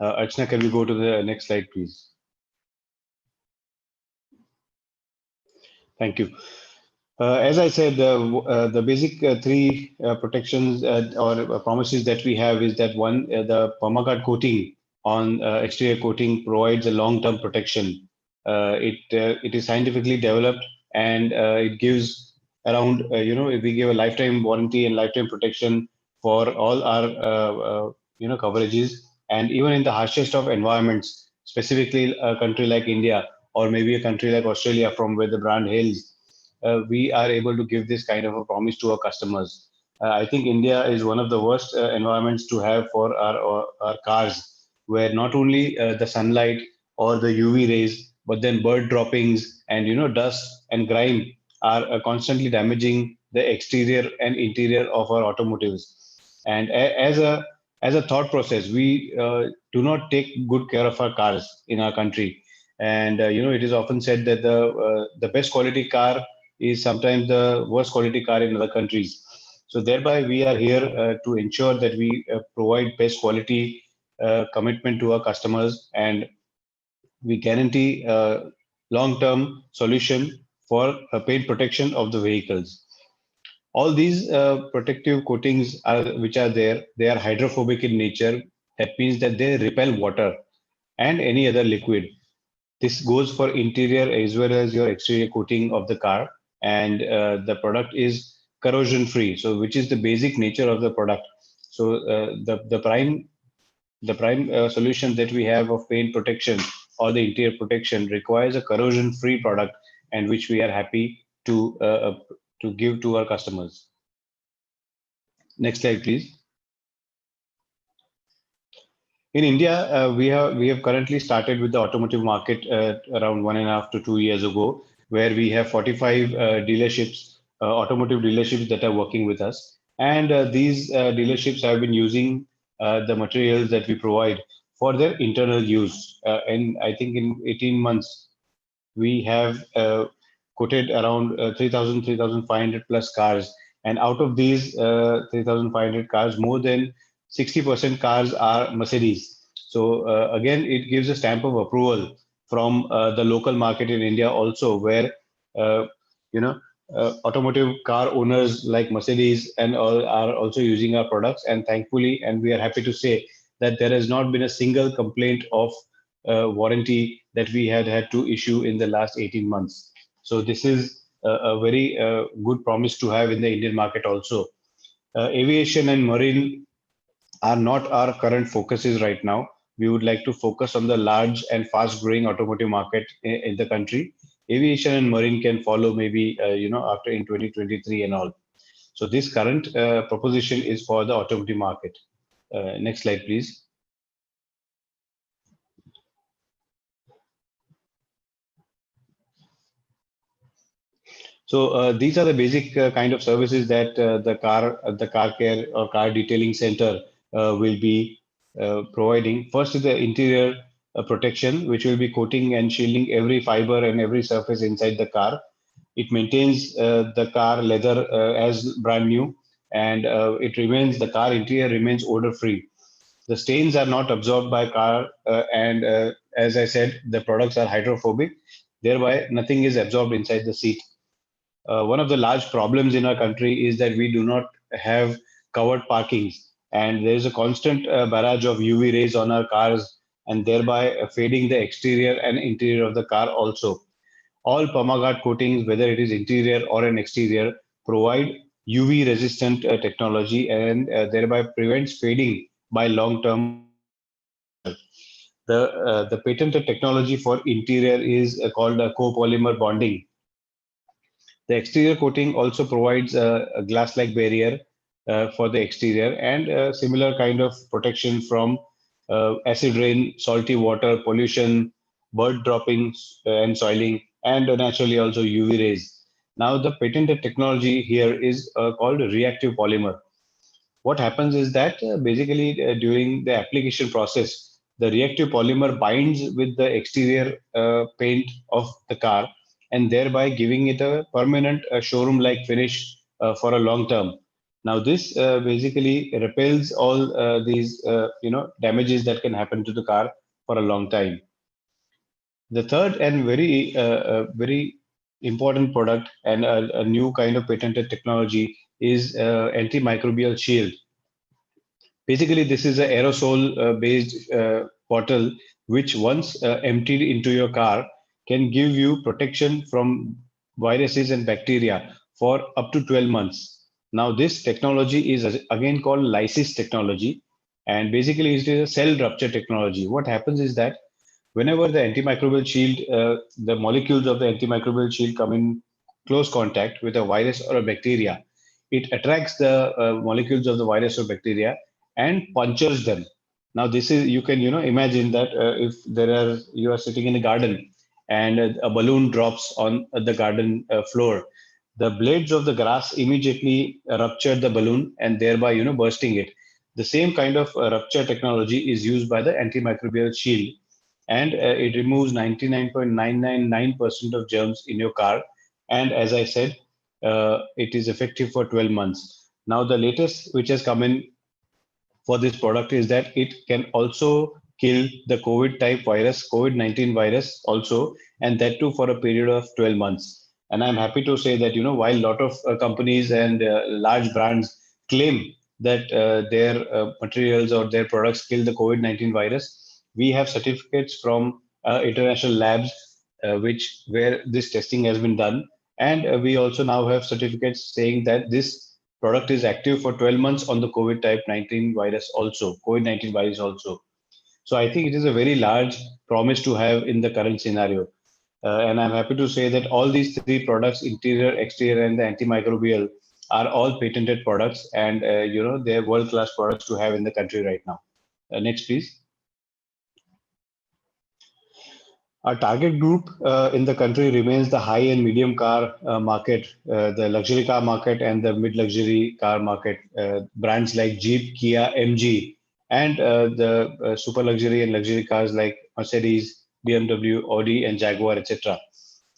Archana, can we go to the next slide, please? Thank you. As I said, the basic three protections or promises that we have is that one, the Pomagard coating on exterior coating provides a long-term protection. It is scientifically developed, and it gives around, we give a lifetime warranty and lifetime protection for all our, coverages. And even in the harshest of environments, specifically a country like India, or maybe a country like Australia from where the brand hails, we are able to give this kind of a promise to our customers. I think India is one of the worst environments to have for our cars, where not only the sunlight or the UV rays, but then bird droppings and dust and grime are constantly damaging the exterior and interior of our automotives. And as a thought process, we do not take good care of our cars in our country. And it is often said that the best quality car is sometimes the worst quality car in other countries. So thereby we are here to ensure that we provide best quality commitment to our customers, and we guarantee long-term solution for paint protection of the vehicles. All these protective coatings which are there, they are hydrophobic in nature. That means that they repel water and any other liquid. This goes for interior as well as your exterior coating of the car, and the product is corrosion free. So, which is the basic nature of the product. So, the prime solution that we have of paint protection or the interior protection requires a corrosion free product, and which we are happy to give to our customers. Next slide, please. In India, we have currently started with the automotive market around 1.5 to 2 years ago, where we have 45 dealerships, automotive dealerships that are working with us. And these dealerships have been using the materials that we provide for their internal use. And I think in 18 months, we have quoted around 3,500 plus cars. And out of these 3,500 cars, more than 60% cars are Mercedes. So again, it gives a stamp of approval from the local market in India also, where automotive car owners like Mercedes and all are also using our products. And thankfully, and we are happy to say that there has not been a single complaint of warranty that we had to issue in the last 18 months. So this is a very good promise to have in the Indian market also. Aviation and marine are not our current focuses right now. We would like to focus on the large and fast growing automotive market in the country. Aviation and marine can follow maybe, after in 2023 and all. So this current proposition is for the automotive market. Next slide, please. So these are the basic kind of services that the car care or car detailing center will be providing. First is the interior protection, which will be coating and shielding every fiber and every surface inside the car. It maintains the car leather as brand new, and the car interior remains odor free. The stains are not absorbed by car, and as I said, the products are hydrophobic. Thereby, nothing is absorbed inside the seat. One of the large problems in our country is that we do not have covered parkings, and there is a constant barrage of UV rays on our cars, and thereby fading the exterior and interior of the car also. All Permaguard coatings, whether it is interior or an exterior, provide UV resistant technology, and thereby prevents fading by long term. The patented technology for interior is called copolymer bonding. The exterior coating also provides a glass-like barrier for the exterior and a similar kind of protection from acid rain, salty water, pollution, bird droppings and soiling, and naturally also UV rays. Now the patented technology here is called reactive polymer. What happens is that basically during the application process, the reactive polymer binds with the exterior paint of the car, and thereby giving it a permanent showroom-like finish for a long term. Now this basically repels all these damages that can happen to the car for a long time. The third and very important product and a new kind of patented technology is antimicrobial shield. Basically, this is an aerosol based bottle which once emptied into your car can give you protection from viruses and bacteria for up to 12 months. Now, this technology is again called lysis technology, and basically it is a cell rupture technology. What happens is that whenever the antimicrobial shield, the molecules of the antimicrobial shield come in close contact with a virus or a bacteria, it attracts the molecules of the virus or bacteria and punctures them. Now, this is, you can imagine that if you are sitting in a garden and a balloon drops on the garden floor, the blades of the grass immediately rupture the balloon and thereby bursting it. The same kind of rupture technology is used by the antimicrobial shield, and it removes 99.999% of germs in your car. And as I said, it is effective for 12 months. Now, the latest which has come in for this product is that it can also kill the COVID type virus, COVID-19 virus also, and that too for a period of 12 months. And I'm happy to say that, while a lot of companies and large brands claim that their materials or their products kill the COVID-19 virus, we have certificates from international labs where this testing has been done. And we also now have certificates saying that this product is active for 12 months on the COVID-19 virus also. So I think it is a very large promise to have in the current scenario. And I'm happy to say that all these three products, interior, exterior, and the antimicrobial, are all patented products, and they're world-class products to have in the country right now. Next, please. Our target group in the country remains the high and medium car market, the luxury car market, and the mid-luxury car market. Brands like Jeep, Kia, MG, and the super luxury and luxury cars like Mercedes, BMW, Audi, and Jaguar, etc.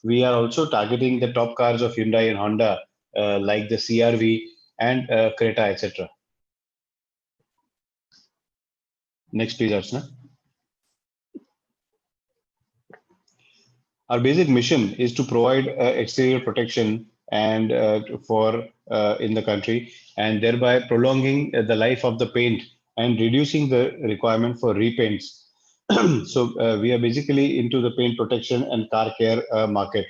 We are also targeting the top cars of Hyundai and Honda, like the CRV and Creta, etc. Next, please, Archana. Our basic mission is to provide exterior protection and for in the country, and thereby prolonging the life of the paint and reducing the requirement for repaints. So we are basically into the paint protection and car care market.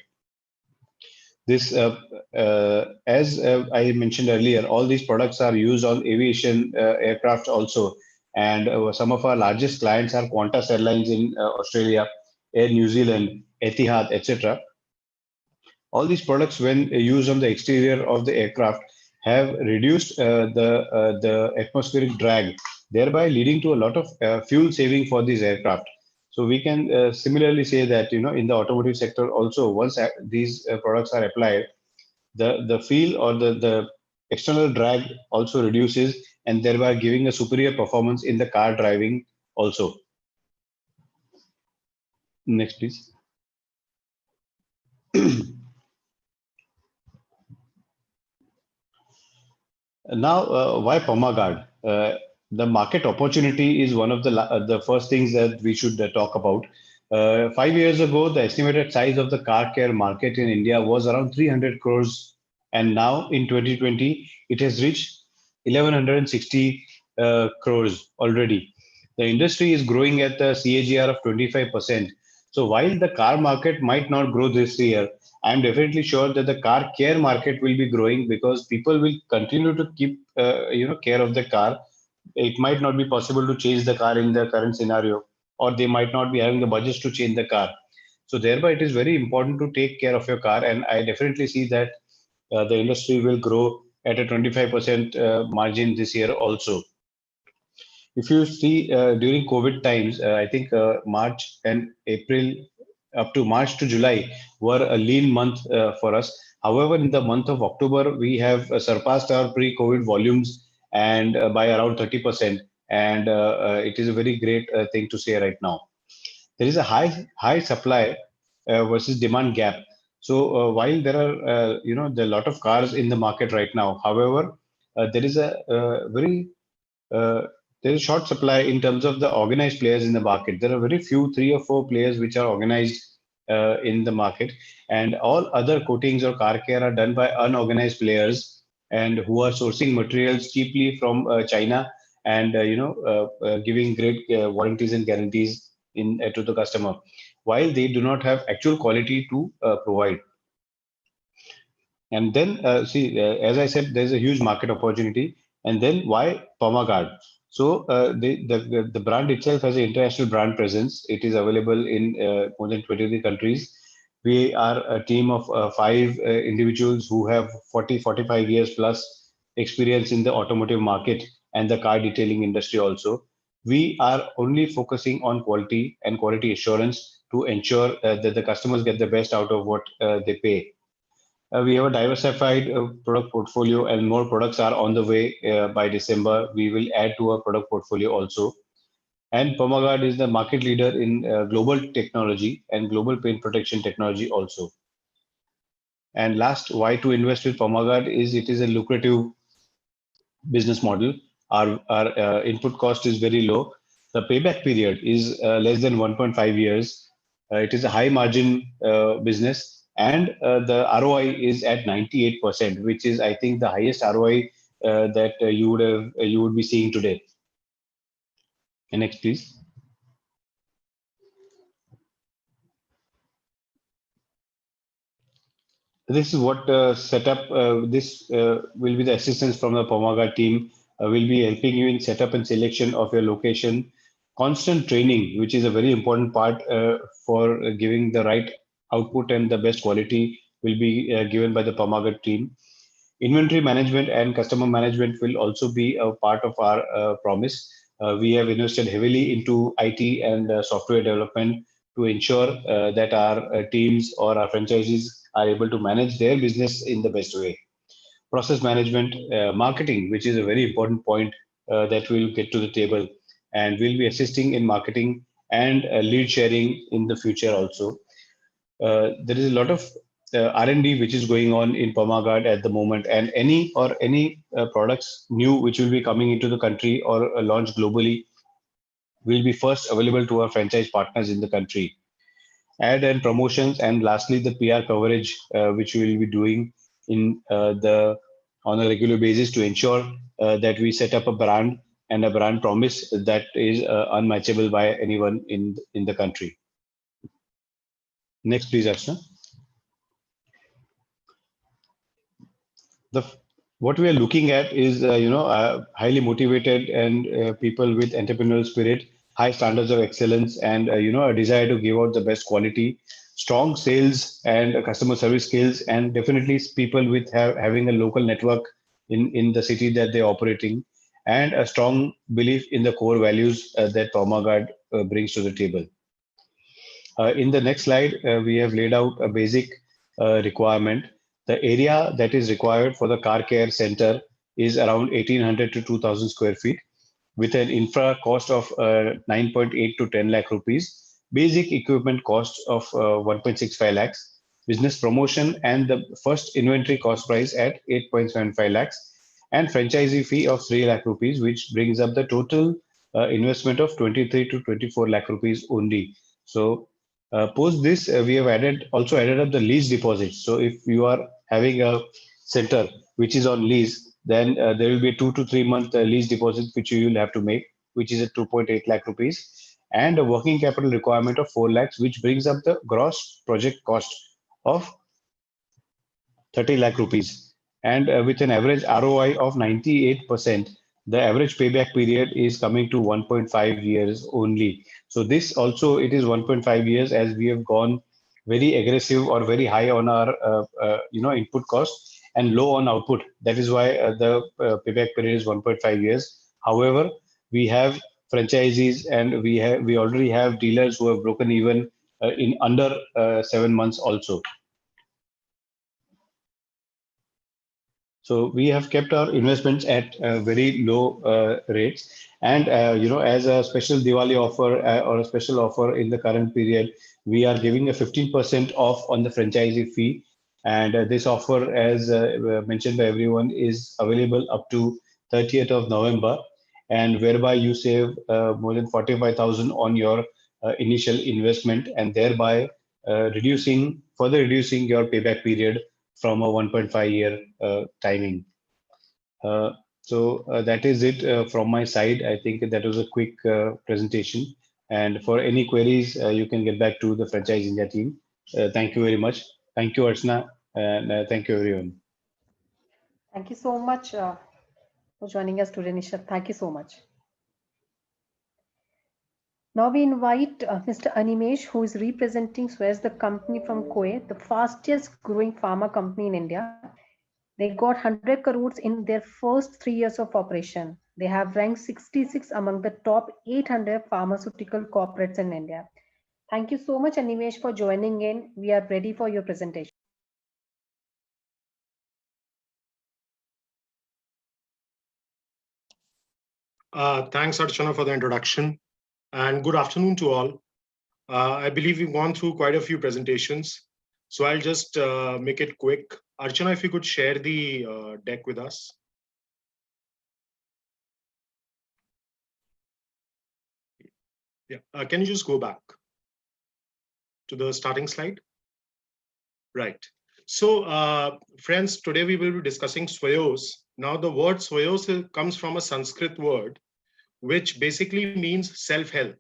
This, as I mentioned earlier, all these products are used on aviation aircraft also. And some of our largest clients are Qantas Airlines in Australia, Air New Zealand, Etihad, etc. All these products, when used on the exterior of the aircraft, have reduced the atmospheric drag, thereby leading to a lot of fuel saving for these aircraft. So we can similarly say that, you know, in the automotive sector also, once these products are applied, the feel or the external drag also reduces, and thereby giving a superior performance in the car driving also. Next, please. Now, why Pomagard? The market opportunity is one of the first things that we should talk about. 5 years ago, the estimated size of the car care market in India was around 300 crores, and now in 2020, it has reached 1160 crores already. The industry is growing at a CAGR of 25%. So while the car market might not grow this year, I'm definitely sure that the car care market will be growing, because people will continue to keep care of the car. It might not be possible to change the car in the current scenario, or they might not be having the budgets to change the car. So thereby, it is very important to take care of your car, and I definitely see that the industry will grow at a 25% margin this year also. If you see during COVID times, I think March and April, up to March to July, were a lean month for us. However, in the month of October, we have surpassed our pre-COVID volumes, and by around 30%. And it is a very great thing to say right now. There is a high supply versus demand gap. So while there are there are a lot of cars in the market right now, however, there is a very uh, there is short supply in terms of the organized players in the market. There are very few, 3 or 4 players which are organized in the market, and all other coatings or car care are done by unorganized players, and who are sourcing materials cheaply from China, and giving great warranties and guarantees in to the customer, while they do not have actual quality to provide. And then, as I said, there's a huge market opportunity. And then why Pomagard? So the brand itself has an international brand presence. It is available in more than 23 countries. We are a team of 5 individuals who have 45 years plus experience in the automotive market and the car detailing industry also. We are only focusing on quality and quality assurance to ensure that the customers get the best out of what they pay. We have a diversified product portfolio, and more products are on the way. By December, we will add to our product portfolio also. And Pomagard is the market leader in global technology and global paint protection technology also. And last, why to invest with Pomagard is it is a lucrative business model. Our input cost is very low. The payback period is less than 1.5 years. It is a high margin business, and the ROI is at 98%, which is, I think, the highest ROI that you would be seeing today. And next, please. This is what setup. This will be the assistance from the Pomagard team. Will be helping you in setup and selection of your location. Constant training, which is a very important part for giving the right output and the best quality, will be given by the Pomagard team. Inventory management and customer management will also be a part of our promise. We have invested heavily into IT and software development to ensure that our teams or our franchisees are able to manage their business in the best way. Process management, marketing, which is a very important point that we'll get to the table, and we'll be assisting in marketing and lead sharing in the future also. There is a lot of R&D which is going on in Pomagard at the moment, and any products new which will be coming into the country or launched globally will be first available to our franchise partners in the country. Ad and promotions, and lastly the PR coverage which we will be doing in on a regular basis to ensure that we set up a brand and a brand promise that is unmatchable by anyone in the country. Next, please, Archana. What we are looking at is highly motivated and people with entrepreneurial spirit, high standards of excellence, and a desire to give out the best quality, strong sales and customer service skills, and definitely people with having a local network in the city that they're operating, and a strong belief in the core values that Permagard brings to the table. In the next slide, we have laid out a basic requirement. The area that is required for the car care center is around 1800 to 2000 square feet with an infra cost of 9.8 to 10 lakh rupees, basic equipment cost of 1.65 lakhs, business promotion and the first inventory cost price at 8.75 lakhs, and franchisee fee of 3 lakh rupees, which brings up the total investment of 23 to 24 lakh rupees only. So post this, we have also added up the lease deposits. So if you are having a center which is on lease, then there will be a 2 to 3 month lease deposit which you will have to make, which is at 2.8 lakh rupees, and a working capital requirement of 4 lakhs, which brings up the gross project cost of 30 lakh rupees. And with an average ROI of 98%, the average payback period is coming to 1.5 years only. So this also, it is 1.5 years as we have gone very aggressive or very high on our input cost and low on output. That is why the payback period is 1.5 years. However, we have franchisees and we already have dealers who have broken even in under 7 months also. So we have kept our investments at very low rates, and as a special Diwali offer or a special offer in the current period, we are giving a 15% off on the franchisee fee. And this offer, as mentioned by everyone, is available up to 30th of November, and whereby you save more than 45,000 on your initial investment, and thereby further reducing your payback period from a 1.5 year timing. So that is it from my side. I think that was a quick presentation. And for any queries, you can get back to the Franchise India team. Thank you very much. Thank you, Archana, and thank you, everyone. Thank you so much for joining us today, Nishat. Thank you so much. Now we invite Mr. Animesh, who is representing Suez, the company from Kuwait, the fastest growing pharma company in India. They got 100 crores in their first 3 years of operation. They have ranked 66 among the top 800 pharmaceutical corporates in India. Thank you so much, Animesh, for joining in. We are ready for your presentation. Thanks, Archana, for the introduction. And good afternoon to all. I believe we've gone through quite a few presentations, so I'll just make it quick. Archana, if you could share the deck with us. Yeah, can you just go back to the starting slide? Right. So, friends, today we will be discussing Swayos. Now, the word Swayos comes from a Sanskrit word, which basically means self-health.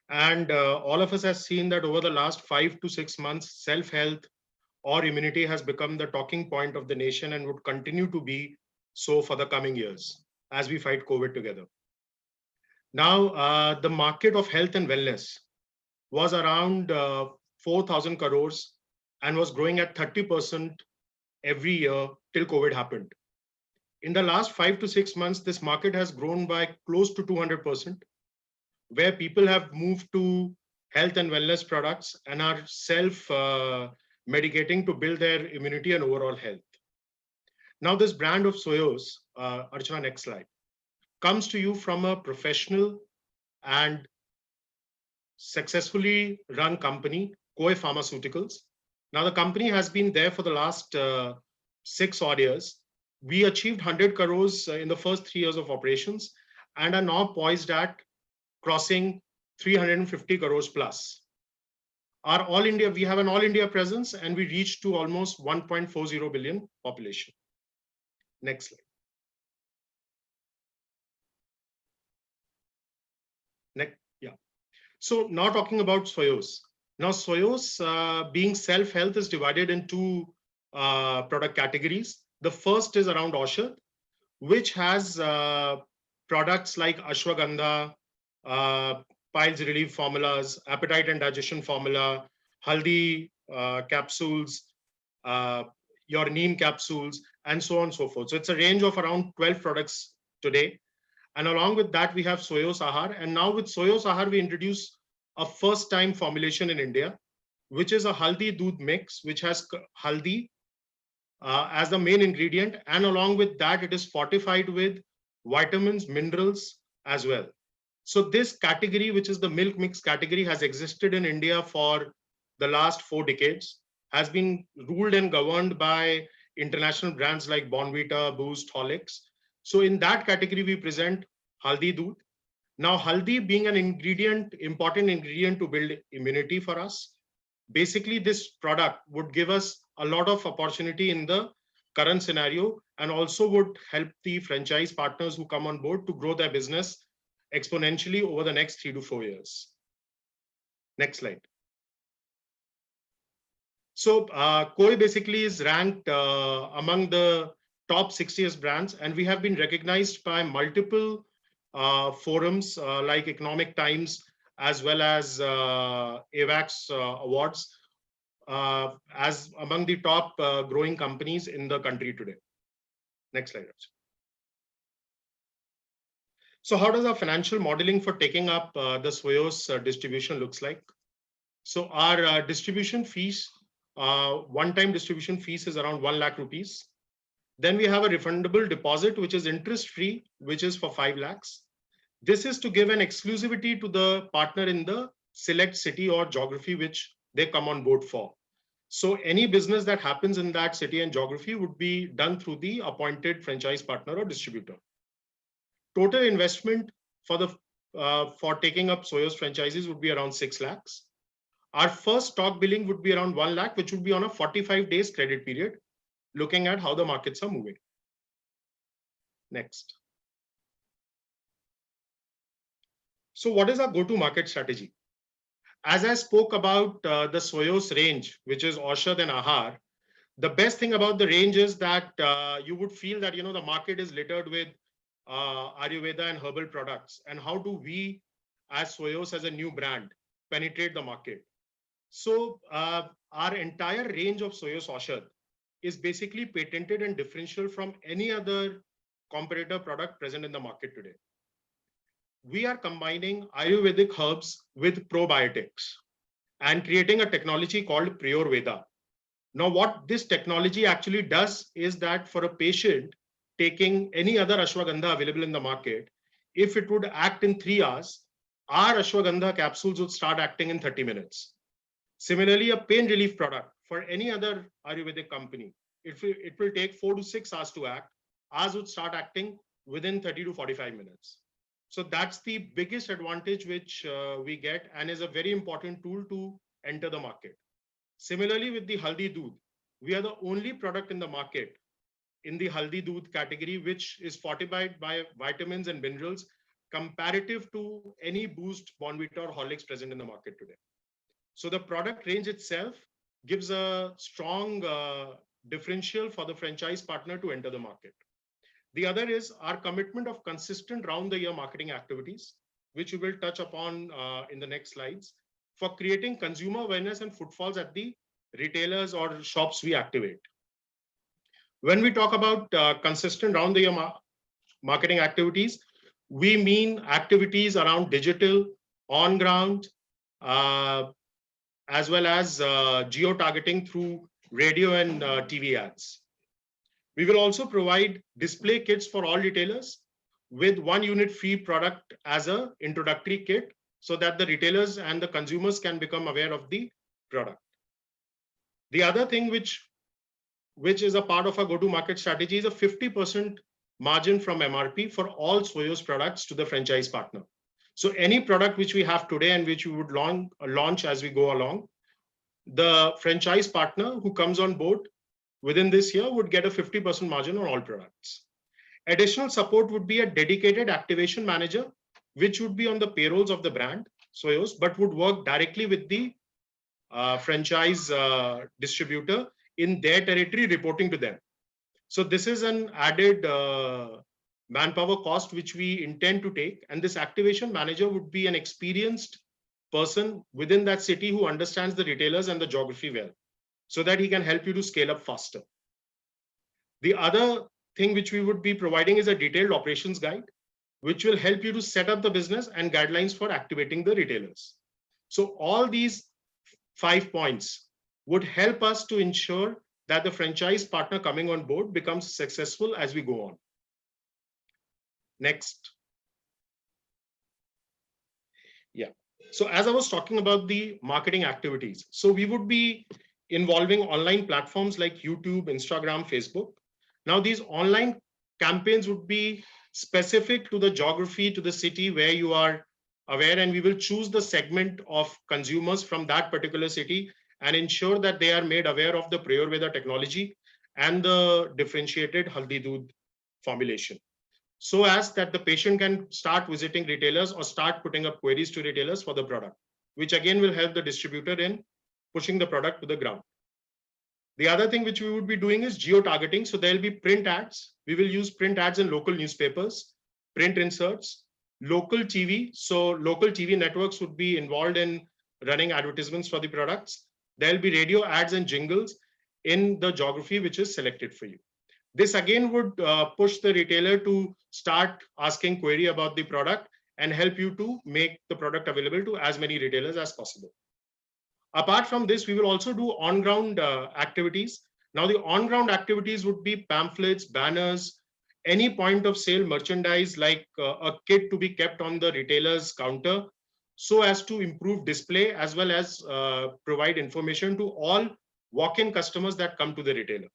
And all of us have seen that over the last 5 to 6 months, self-health or immunity has become the talking point of the nation and would continue to be so for the coming years as we fight COVID together. Now, the market of health and wellness was around 4,000 crores and was growing at 30% every year till COVID happened. In the last 5 to 6 months, this market has grown by close to 200%, where people have moved to health and wellness products and are self-medicating to build their immunity and overall health. Now, this brand of Swayos, Archana, next slide, comes to you from a professional and successfully run company, Koi Pharmaceuticals. Now, the company has been there for the last 6 odd years. We achieved 100 crores in the first 3 years of operations and are now poised at crossing 350 crores plus. We have an all India presence and we reached to almost 1.40 billion population. Next slide. So now talking about Swayos. Now Swayos being self-health is divided into product categories. The first is around Aushad, which has products like Ashwagandha, piles relief formulas, appetite and digestion formula, haldi capsules, your neem capsules, and so on and so forth. So it's a range of around 12 products today. And along with that, we have Swayos Ahar. And now with Swayos Ahar, we introduce a first time formulation in India, which is a haldi doodh mix, which has haldi as the main ingredient. And along with that, it is fortified with vitamins, minerals as well. So this category, which is the milk mix category, has existed in India for the last 4 decades, has been ruled and governed by international brands like Bonvita, Boost, Horlicks. So in that category, we present haldi doodh. Now, haldi being an ingredient, important ingredient to build immunity for us, basically this product would give us a lot of opportunity in the current scenario and also would help the franchise partners who come on board to grow their business exponentially over the next 3 to 4 years. Next slide. So Koi basically is ranked among the top 60th brands, and we have been recognized by multiple forums like Economic Times, as well as AWACS awards, as among the top growing companies in the country today. Next slide. So how does our financial modeling for taking up the Swayos distribution looks like? So our distribution fees, one-time distribution fees is around 1 lakh rupees. Then we have a refundable deposit, which is interest-free, which is for 5 lakhs. This is to give an exclusivity to the partner in the select city or geography which they come on board for. So any business that happens in that city and geography would be done through the appointed franchise partner or distributor. Total investment for the for taking up Swayos franchises would be around 6 lakhs. Our first stock billing would be around 1 lakh, which would be on a 45 days credit period, looking at how the markets are moving. Next. So what is our go-to-market strategy? As I spoke about the Swayos range, which is Aushad and Ahar, the best thing about the range is that you would feel that the market is littered with Ayurveda and herbal products. And how do we, as Swayos, as a new brand, penetrate the market? So our entire range of Swayos Aushad is basically patented and differential from any other competitor product present in the market today. We are combining Ayurvedic herbs with probiotics and creating a technology called Prayorveda. Now, what this technology actually does is that for a patient taking any other Ashwagandha available in the market, if it would act in 3 hours, our Ashwagandha capsules would start acting in 30 minutes. Similarly, a pain relief product for any other Ayurvedic company, it will take 4 to 6 hours to act. Ours would start acting within 30 to 45 minutes. So that's the biggest advantage which we get and is a very important tool to enter the market. Similarly, with the haldi doodh, we are the only product in the market in the haldi doodh category which is fortified by vitamins and minerals comparative to any Boost, Bonvita or Horlicks present in the market today. So the product range itself gives a strong differential for the franchise partner to enter the market. The other is our commitment of consistent round-the-year marketing activities, which we will touch upon in the next slides, for creating consumer awareness and footfalls at the retailers or shops we activate. When we talk about consistent round-the-year marketing activities, we mean activities around digital, on-ground, as well as geo-targeting through radio and TV ads. We will also provide display kits for all retailers with 1 unit free product as an introductory kit so that the retailers and the consumers can become aware of the product. The other thing which is a part of our go-to-market strategy is a 50% margin from MRP for all Swayos products to the franchise partner. So any product which we have today and which we would launch as we go along, the franchise partner who comes on board within this year would get a 50% margin on all products. Additional support would be a dedicated activation manager, which would be on the payrolls of the brand, Swayos, but would work directly with the franchise distributor in their territory, reporting to them. So this is an added manpower cost which we intend to take, and this activation manager would be an experienced person within that city who understands the retailers and the geography well, so that he can help you to scale up faster. The other thing which we would be providing is a detailed operations guide, which will help you to set up the business and guidelines for activating the retailers. So all these 5 points would help us to ensure that the franchise partner coming on board becomes successful as we go on. Next. Yeah. So as I was talking about the marketing activities, so we would be involving online platforms like YouTube, Instagram, Facebook. Now these online campaigns would be specific to the geography, to the city where you are aware, and we will choose the segment of consumers from that particular city and ensure that they are made aware of the Prayor Veda technology and the differentiated Haldi Doodh formulation, so as that the patient can start visiting retailers or start putting up queries to retailers for the product, which again will help the distributor in pushing the product to the ground. The other thing which we would be doing is geo-targeting. So there'll be print ads. We will use print ads in local newspapers, print inserts, local TV. So local TV networks would be involved in running advertisements for the products. There'll be radio ads and jingles in the geography which is selected for you. This again would push the retailer to start asking query about the product and help you to make the product available to as many retailers as possible. Apart from this, we will also do on-ground activities. Now the on-ground activities would be pamphlets, banners, any point of sale merchandise like a kit to be kept on the retailer's counter, so as to improve display as well as provide information to all walk-in customers that come to the retailer.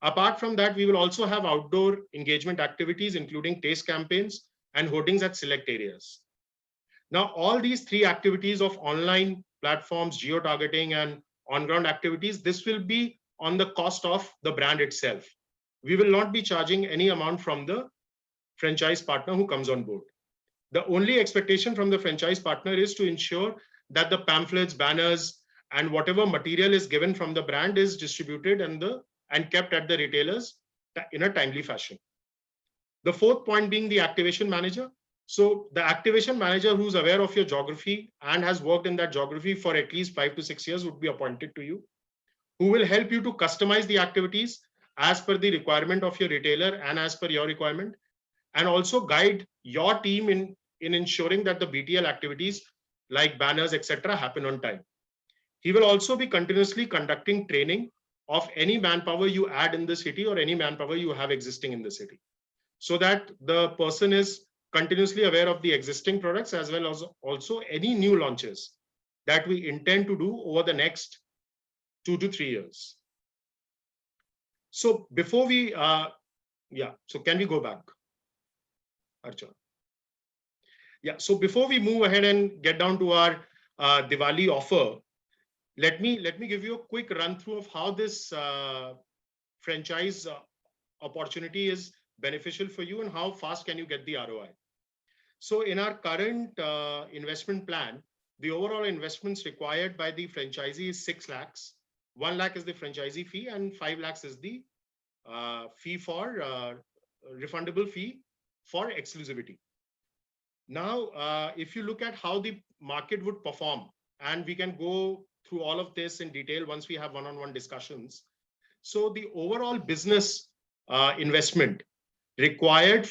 Apart from that, we will also have outdoor engagement activities, including taste campaigns and hoardings at select areas. Now, all these 3 activities of online platforms, geo-targeting, and on-ground activities, this will be on the cost of the brand itself. We will not be charging any amount from the franchise partner who comes on board. The only expectation from the franchise partner is to ensure that the pamphlets, banners, and whatever material is given from the brand is distributed and kept at the retailers in a timely fashion. The 4th point being the activation manager. So the activation manager who's aware of your geography and has worked in that geography for at least 5 to 6 years would be appointed to you, who will help you to customize the activities as per the requirement of your retailer and as per your requirement, and also guide your team in ensuring that the BTL activities like banners, etc. happen on time. He will also be continuously conducting training of any manpower you add in the city or any manpower you have existing in the city, so that the person is continuously aware of the existing products as well as also any new launches that we intend to do over the next 2 to 3 years. So before we, so can we go back, Archana? Yeah, so before we move ahead and get down to our Diwali offer, let me give you a quick run through of how this franchise opportunity is beneficial for you and how fast can you get the ROI. So in our current investment plan, the overall investments required by the franchisee is 6 lakhs. 1 lakh is the franchisee fee and 5 lakhs is the fee for refundable fee for exclusivity. Now, if you look at how the market would perform, and we can go through all of this in detail once we have one-on-one discussions. So the overall business investment required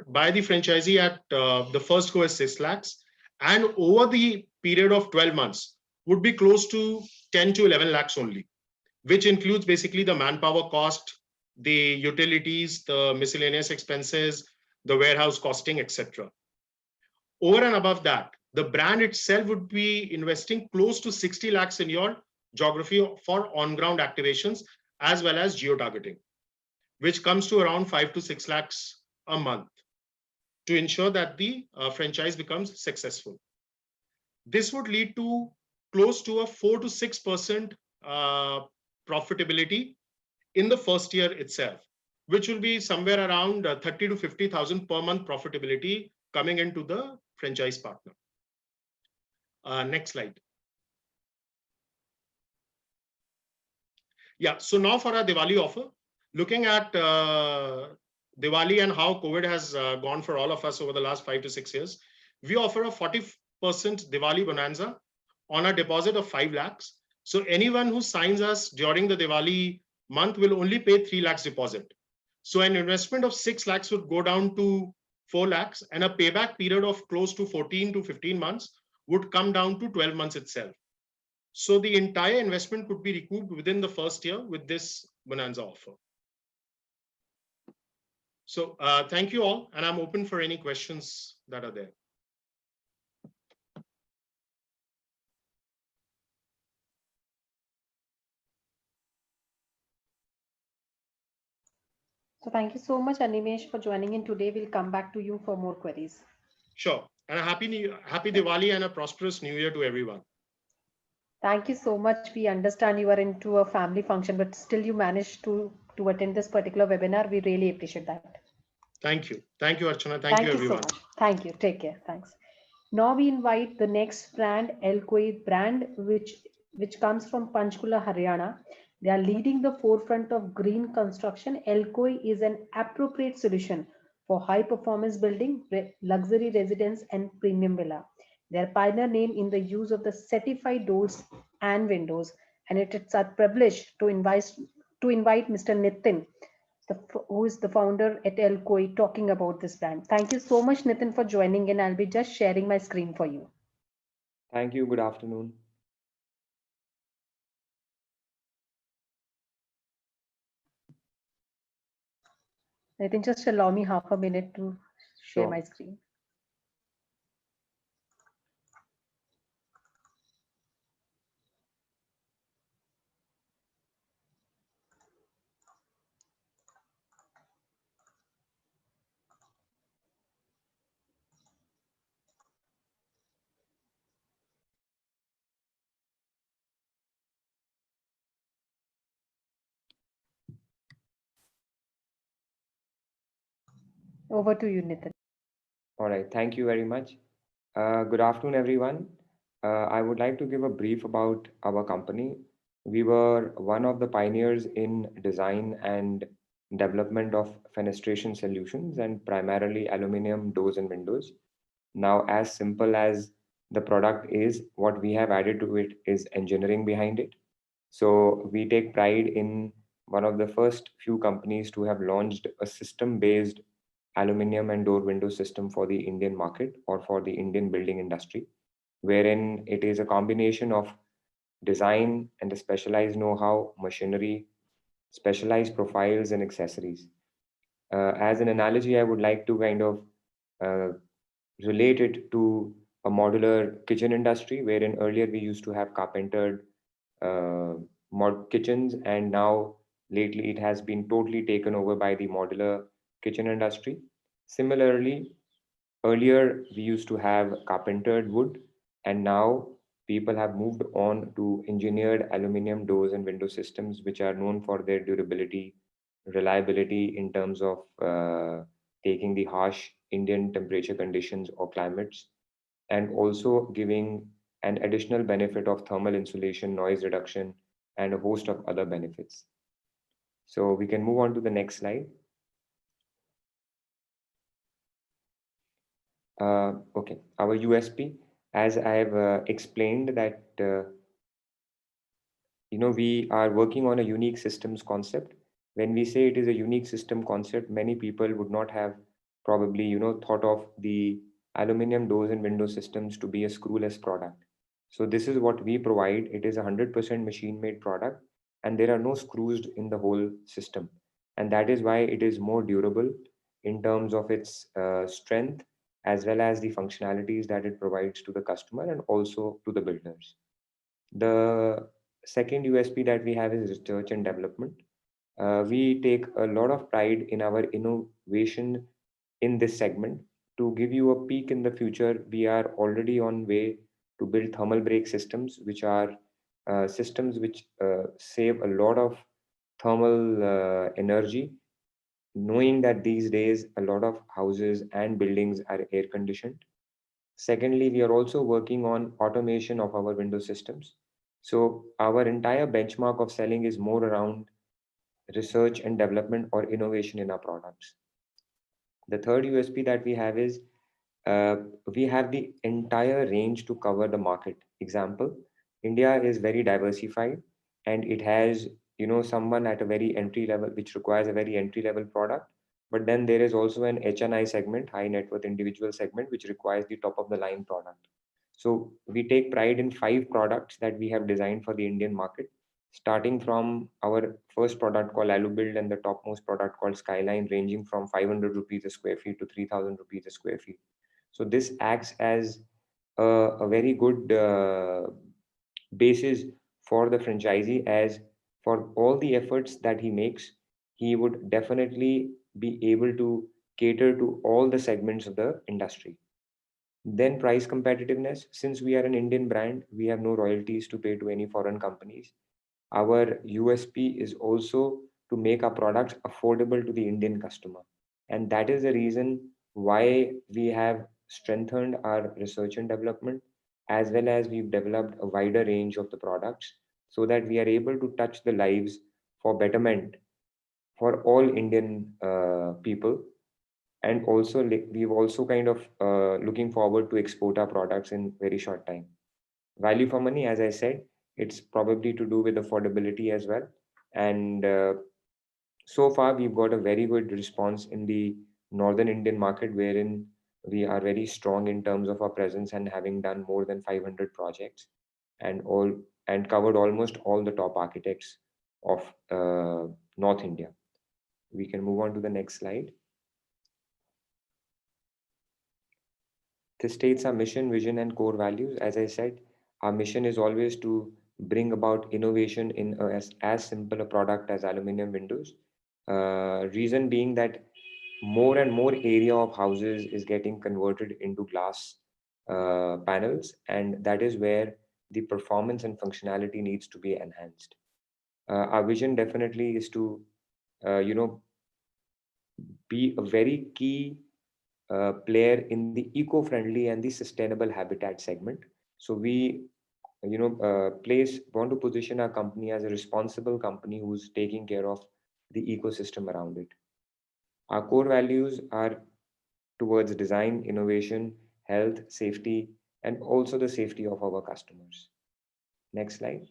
by the franchisee at the first go is 6 lakhs, and over the period of 12 months would be close to 10 to 11 lakhs only, which includes basically the manpower cost, the utilities, the miscellaneous expenses, the warehouse costing, etc. Over and above that, the brand itself would be investing close to 60 lakhs in your geography for on-ground activations as well as geo-targeting, which comes to around 5 to 6 lakhs a month to ensure that the franchise becomes successful. This would lead to close to a 4 to 6% profitability in the first year itself, which will be somewhere around 30 to 50,000 per month profitability coming into the franchise partner. Next slide. Yeah, so now for our Diwali offer, looking at Diwali and how COVID has gone for all of us over the last 5 to 6 years, we offer a 40% Diwali bonanza on a deposit of 5 lakhs. So anyone who signs us during the Diwali month will only pay 3 lakhs deposit. So an investment of 6 lakhs would go down to 4 lakhs, and a payback period of close to 14 to 15 months would come down to 12 months itself. So the entire investment could be recouped within the first year with this bonanza offer. So thank you all, and I'm open for any questions that are there. So thank you so much, Animesh, for joining in today. We'll come back to you for more queries. Sure. And a happy Diwali and a prosperous New Year to everyone. Thank you so much. We understand you are into a family function, but still you managed to attend this particular webinar. We really appreciate that. Thank you. Thank you, Archana. Thank you, everyone. So much. Thank you. Take care. Thanks. Now we invite the next brand, Elkoi brand, which comes from Panchkula, Haryana. They are leading the forefront of green construction. Elkoi is an appropriate solution for high performance building, luxury residence, and premium villa. Their pioneer name in the use of the certified doors and windows, and it's our privilege to invite Mr. Nitin, who is the founder at Elkoi, talking about this brand. Thank you so much, Nitin, for joining in. I'll be just sharing my screen for you. Thank you. Good afternoon. Nitin, just allow me half a minute to share my screen. Over to you, Nitin. All right. Thank you very much. Good afternoon, everyone. I would like to give a brief about our company. We were one of the pioneers in design and development of fenestration solutions and primarily aluminum doors and windows. Now, as simple as the product is, what we have added to it is engineering behind it. So we take pride in one of the first few companies to have launched a system-based aluminum and door window system for the Indian market or for the Indian building industry, wherein it is a combination of design and a specialized know-how, machinery, specialized profiles and accessories. As an analogy, I would like to kind of relate it to a modular kitchen industry, wherein earlier we used to have carpentered kitchens, and now lately it has been totally taken over by the modular kitchen industry. Similarly, earlier we used to have carpentered wood, and now people have moved on to engineered aluminum doors and window systems, which are known for their durability, reliability in terms of taking the harsh Indian temperature conditions or climates, and also giving an additional benefit of thermal insulation, noise reduction, and a host of other benefits. So we can move on to the next slide. Okay, our USP, as I have explained that, we are working on a unique systems concept. When we say it is a unique system concept, many people would not have probably, thought of the aluminum doors and window systems to be a screwless product. So this is what we provide. It is a 100% machine-made product, and there are no screws in the whole system. And that is why it is more durable in terms of its strength, as well as the functionalities that it provides to the customer and also to the builders. The second USP that we have is research and development. We take a lot of pride in our innovation in this segment. To give you a peek in the future, we are already on way to build thermal break systems, which are systems which save a lot of thermal energy, knowing that these days a lot of houses and buildings are air conditioned. Secondly, we are also working on automation of our window systems. So our entire benchmark of selling is more around research and development or innovation in our products. The third USP that we have is we have the entire range to cover the market. Example, India is very diversified and it has, someone at a very entry level, which requires a very entry level product. But then there is also an HNI segment, high net worth individual segment, which requires the top of the line product. So we take pride in 5 products that we have designed for the Indian market, starting from our first product called AluBuild and the topmost product called Skyline, ranging from 500 rupees a square feet to 3,000 rupees a square feet. So this acts as a very good basis for the franchisee, as for all the efforts that he makes, he would definitely be able to cater to all the segments of the industry. Then price competitiveness. Since we are an Indian brand, we have no royalties to pay to any foreign companies. Our USP is also to make our products affordable to the Indian customer. And that is the reason why we have strengthened our research and development, as well as we've developed a wider range of the products so that we are able to touch the lives for betterment for all Indian people. And also we've also kind of looking forward to export our products in very short time. Value for money, as I said, it's probably to do with affordability as well. And so far we've got a very good response in the northern Indian market, wherein we are very strong in terms of our presence and having done more than 500 projects and covered almost all the top architects of North India. We can move on to the next slide. This states our mission, vision, and core values. As I said, our mission is always to bring about innovation in as simple a product as aluminum windows. Reason being that more and more area of houses is getting converted into glass panels, and that is where the performance and functionality needs to be enhanced. Our vision definitely is to, be a very key player in the eco-friendly and the sustainable habitat segment. So we, want to position our company as a responsible company who's taking care of the ecosystem around it. Our core values are towards design, innovation, health, safety, and also the safety of our customers. Next slide.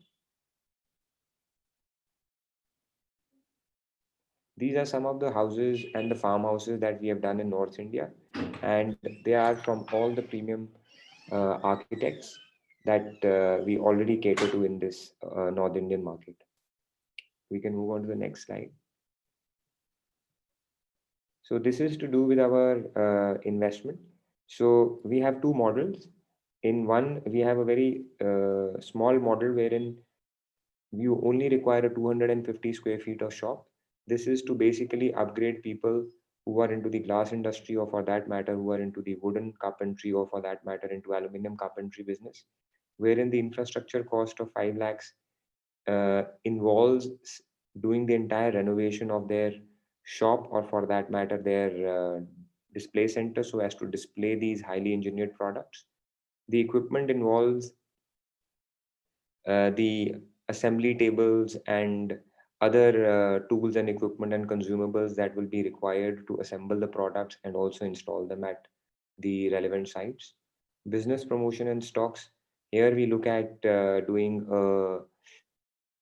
These are some of the houses and the farmhouses that we have done in North India, and they are from all the premium architects that we already cater to in this North Indian market. We can move on to the next slide. So this is to do with our investment. So we have 2 models. In one, we have a very small model wherein you only require a 250 square feet of shop. This is to basically upgrade people who are into the glass industry, or for that matter, who are into the wooden carpentry, or for that matter, into aluminum carpentry business, wherein the infrastructure cost of 5 lakhs involves doing the entire renovation of their shop, or for that matter, their display center, so as to display these highly engineered products. The equipment involves the assembly tables and other tools and equipment and consumables that will be required to assemble the products and also install them at the relevant sites. Business promotion and stocks. Here we look at doing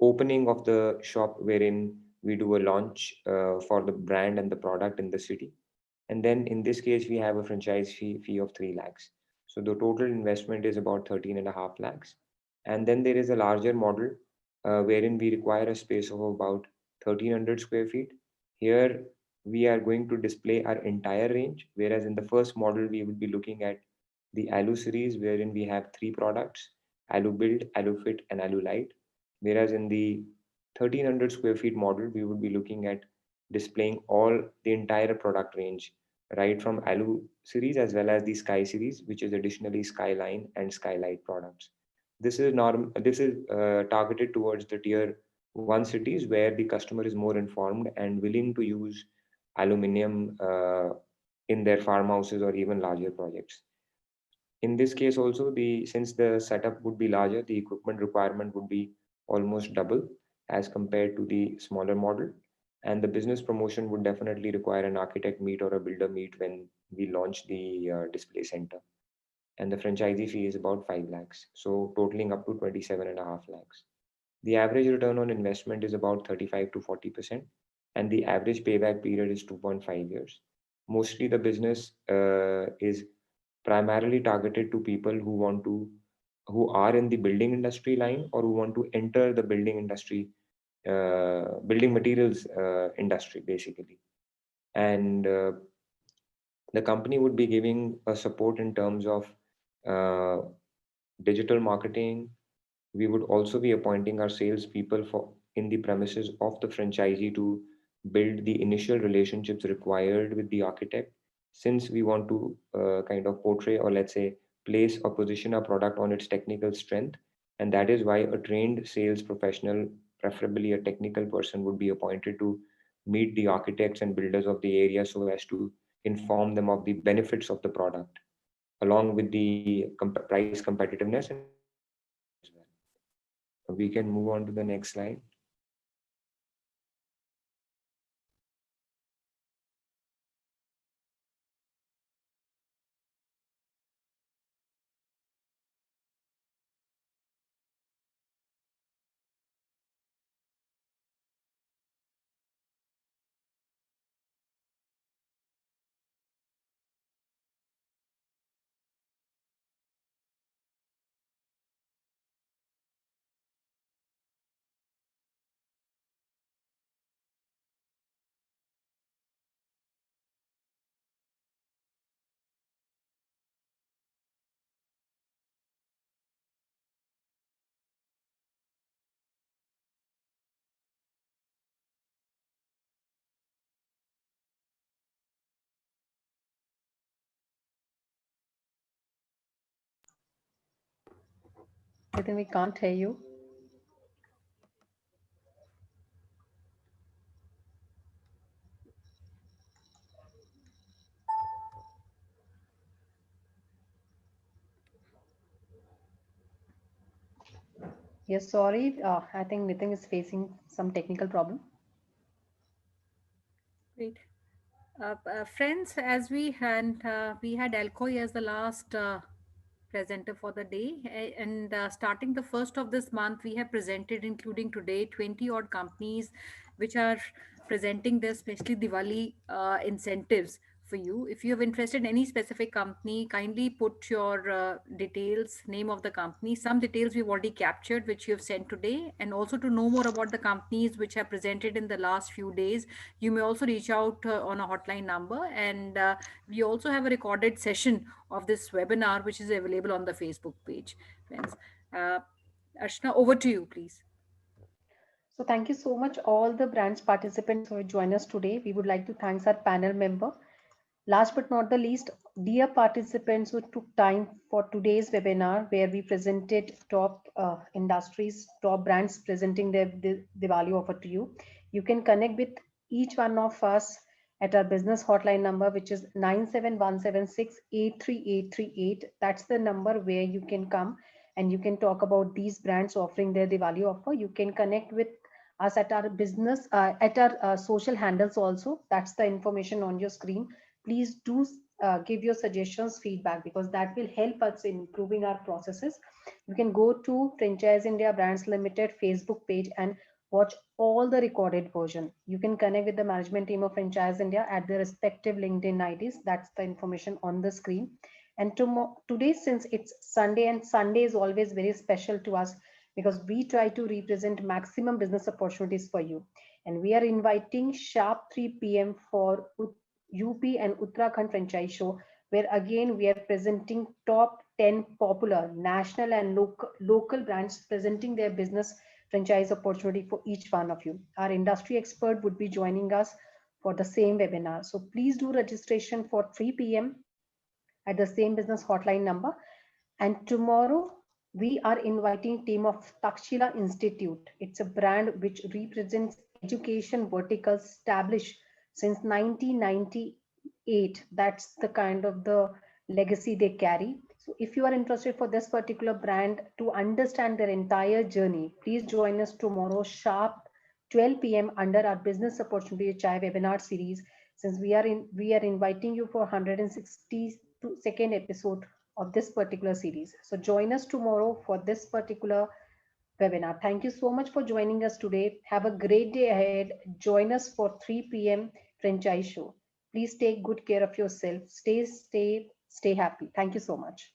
opening of the shop, wherein we do a launch for the brand and the product in the city. And then in this case, we have a franchise fee of 3 lakhs. So the total investment is about 13.5 lakhs. And then there is a larger model wherein we require a space of about 1300 square feet. Here we are going to display our entire range, whereas in the first model, we will be looking at the Alu series, wherein we have 3 products: AluBuild, AluFit, and AluLite. Whereas in the 1300 square feet model, we would be looking at displaying all the entire product range, right from Alu series as well as the Sky series, which is additionally Skyline and Skylight products. This is targeted towards the tier 1 cities, where the customer is more informed and willing to use aluminium in their farmhouses or even larger projects. In this case also, since the setup would be larger, the equipment requirement would be almost double as compared to the smaller model. And the business promotion would definitely require an architect meet or a builder meet when we launch the display center. And the franchisee fee is about 5 lakhs. So totaling up to 27.5 lakhs. The average return on investment is about 35 to 40%. And the average payback period is 2.5 years. Mostly the business is primarily targeted to people who are in the building industry line or who want to enter the building industry, building materials industry basically. And the company would be giving a support in terms of digital marketing. We would also be appointing our salespeople for in the premises of the franchisee to build the initial relationships required with the architect, since we want to kind of portray, or let's say place or position a product on its technical strength. And that is why a trained sales professional, preferably a technical person, would be appointed to meet the architects and builders of the area so as to inform them of the benefits of the product along with the price competitiveness and as well. We can move on to the next slide. Nitin, we can't hear you. Yes, sorry. I think Nitin is facing some technical problem. Great. Friends, as we had Alcoy as the last presenter for the day, and starting the first of this month, we have presented, including today, 20 odd companies which are presenting their specially Diwali incentives for you. If you have interested in any specific company, kindly put your details, name of the company. Some details we've already captured, which you have sent today. And also to know more about the companies which have presented in the last few days, you may also reach out on a hotline number. And we also have a recorded session of this webinar, which is available on the Facebook page. Friends, Archana, over to you, please. So thank you so much, all the brands participants who joined us today. We would like to thank our panel member. Last but not the least, dear participants who took time for today's webinar, where we presented top industries, top brands presenting the value offer to you. You can connect with each one of us at our business hotline number, which is 97176-83838. That's the number where you can come and you can talk about these brands offering their Diwali offer. You can connect with us at our business, at our social handles also. That's the information on your screen. Please do give your suggestions, feedback, because that will help us in improving our processes. You can go to Franchise India Brands Limited Facebook page and watch all the recorded version. You can connect with the management team of Franchise India at their respective LinkedIn IDs. That's the information on the screen. And today, since it's Sunday, and Sunday is always very special to us because we try to represent maximum business opportunities for you. And we are inviting sharp 3 p.m. for UP and Uttarakhand franchise show, where again we are presenting top 10 popular national and local brands presenting their business franchise opportunity for each one of you. Our industry expert would be joining us for the same webinar. So please do registration for 3 p.m. at the same business hotline number. And tomorrow we are inviting team of Takshila Institute. It's a brand which represents education verticals established since 1998. That's the kind of the legacy they carry. So if you are interested for this particular brand to understand their entire journey, please join us tomorrow sharp 12 p.m. under our Business Opportunity Chai webinar series. Since we are inviting you for 162nd episode of this particular series. So join us tomorrow for this particular webinar. Thank you so much for joining us today. Have a great day ahead. Join us for 3 p.m. franchise show. Please take good care of yourself. Stay safe, stay happy. Thank you so much.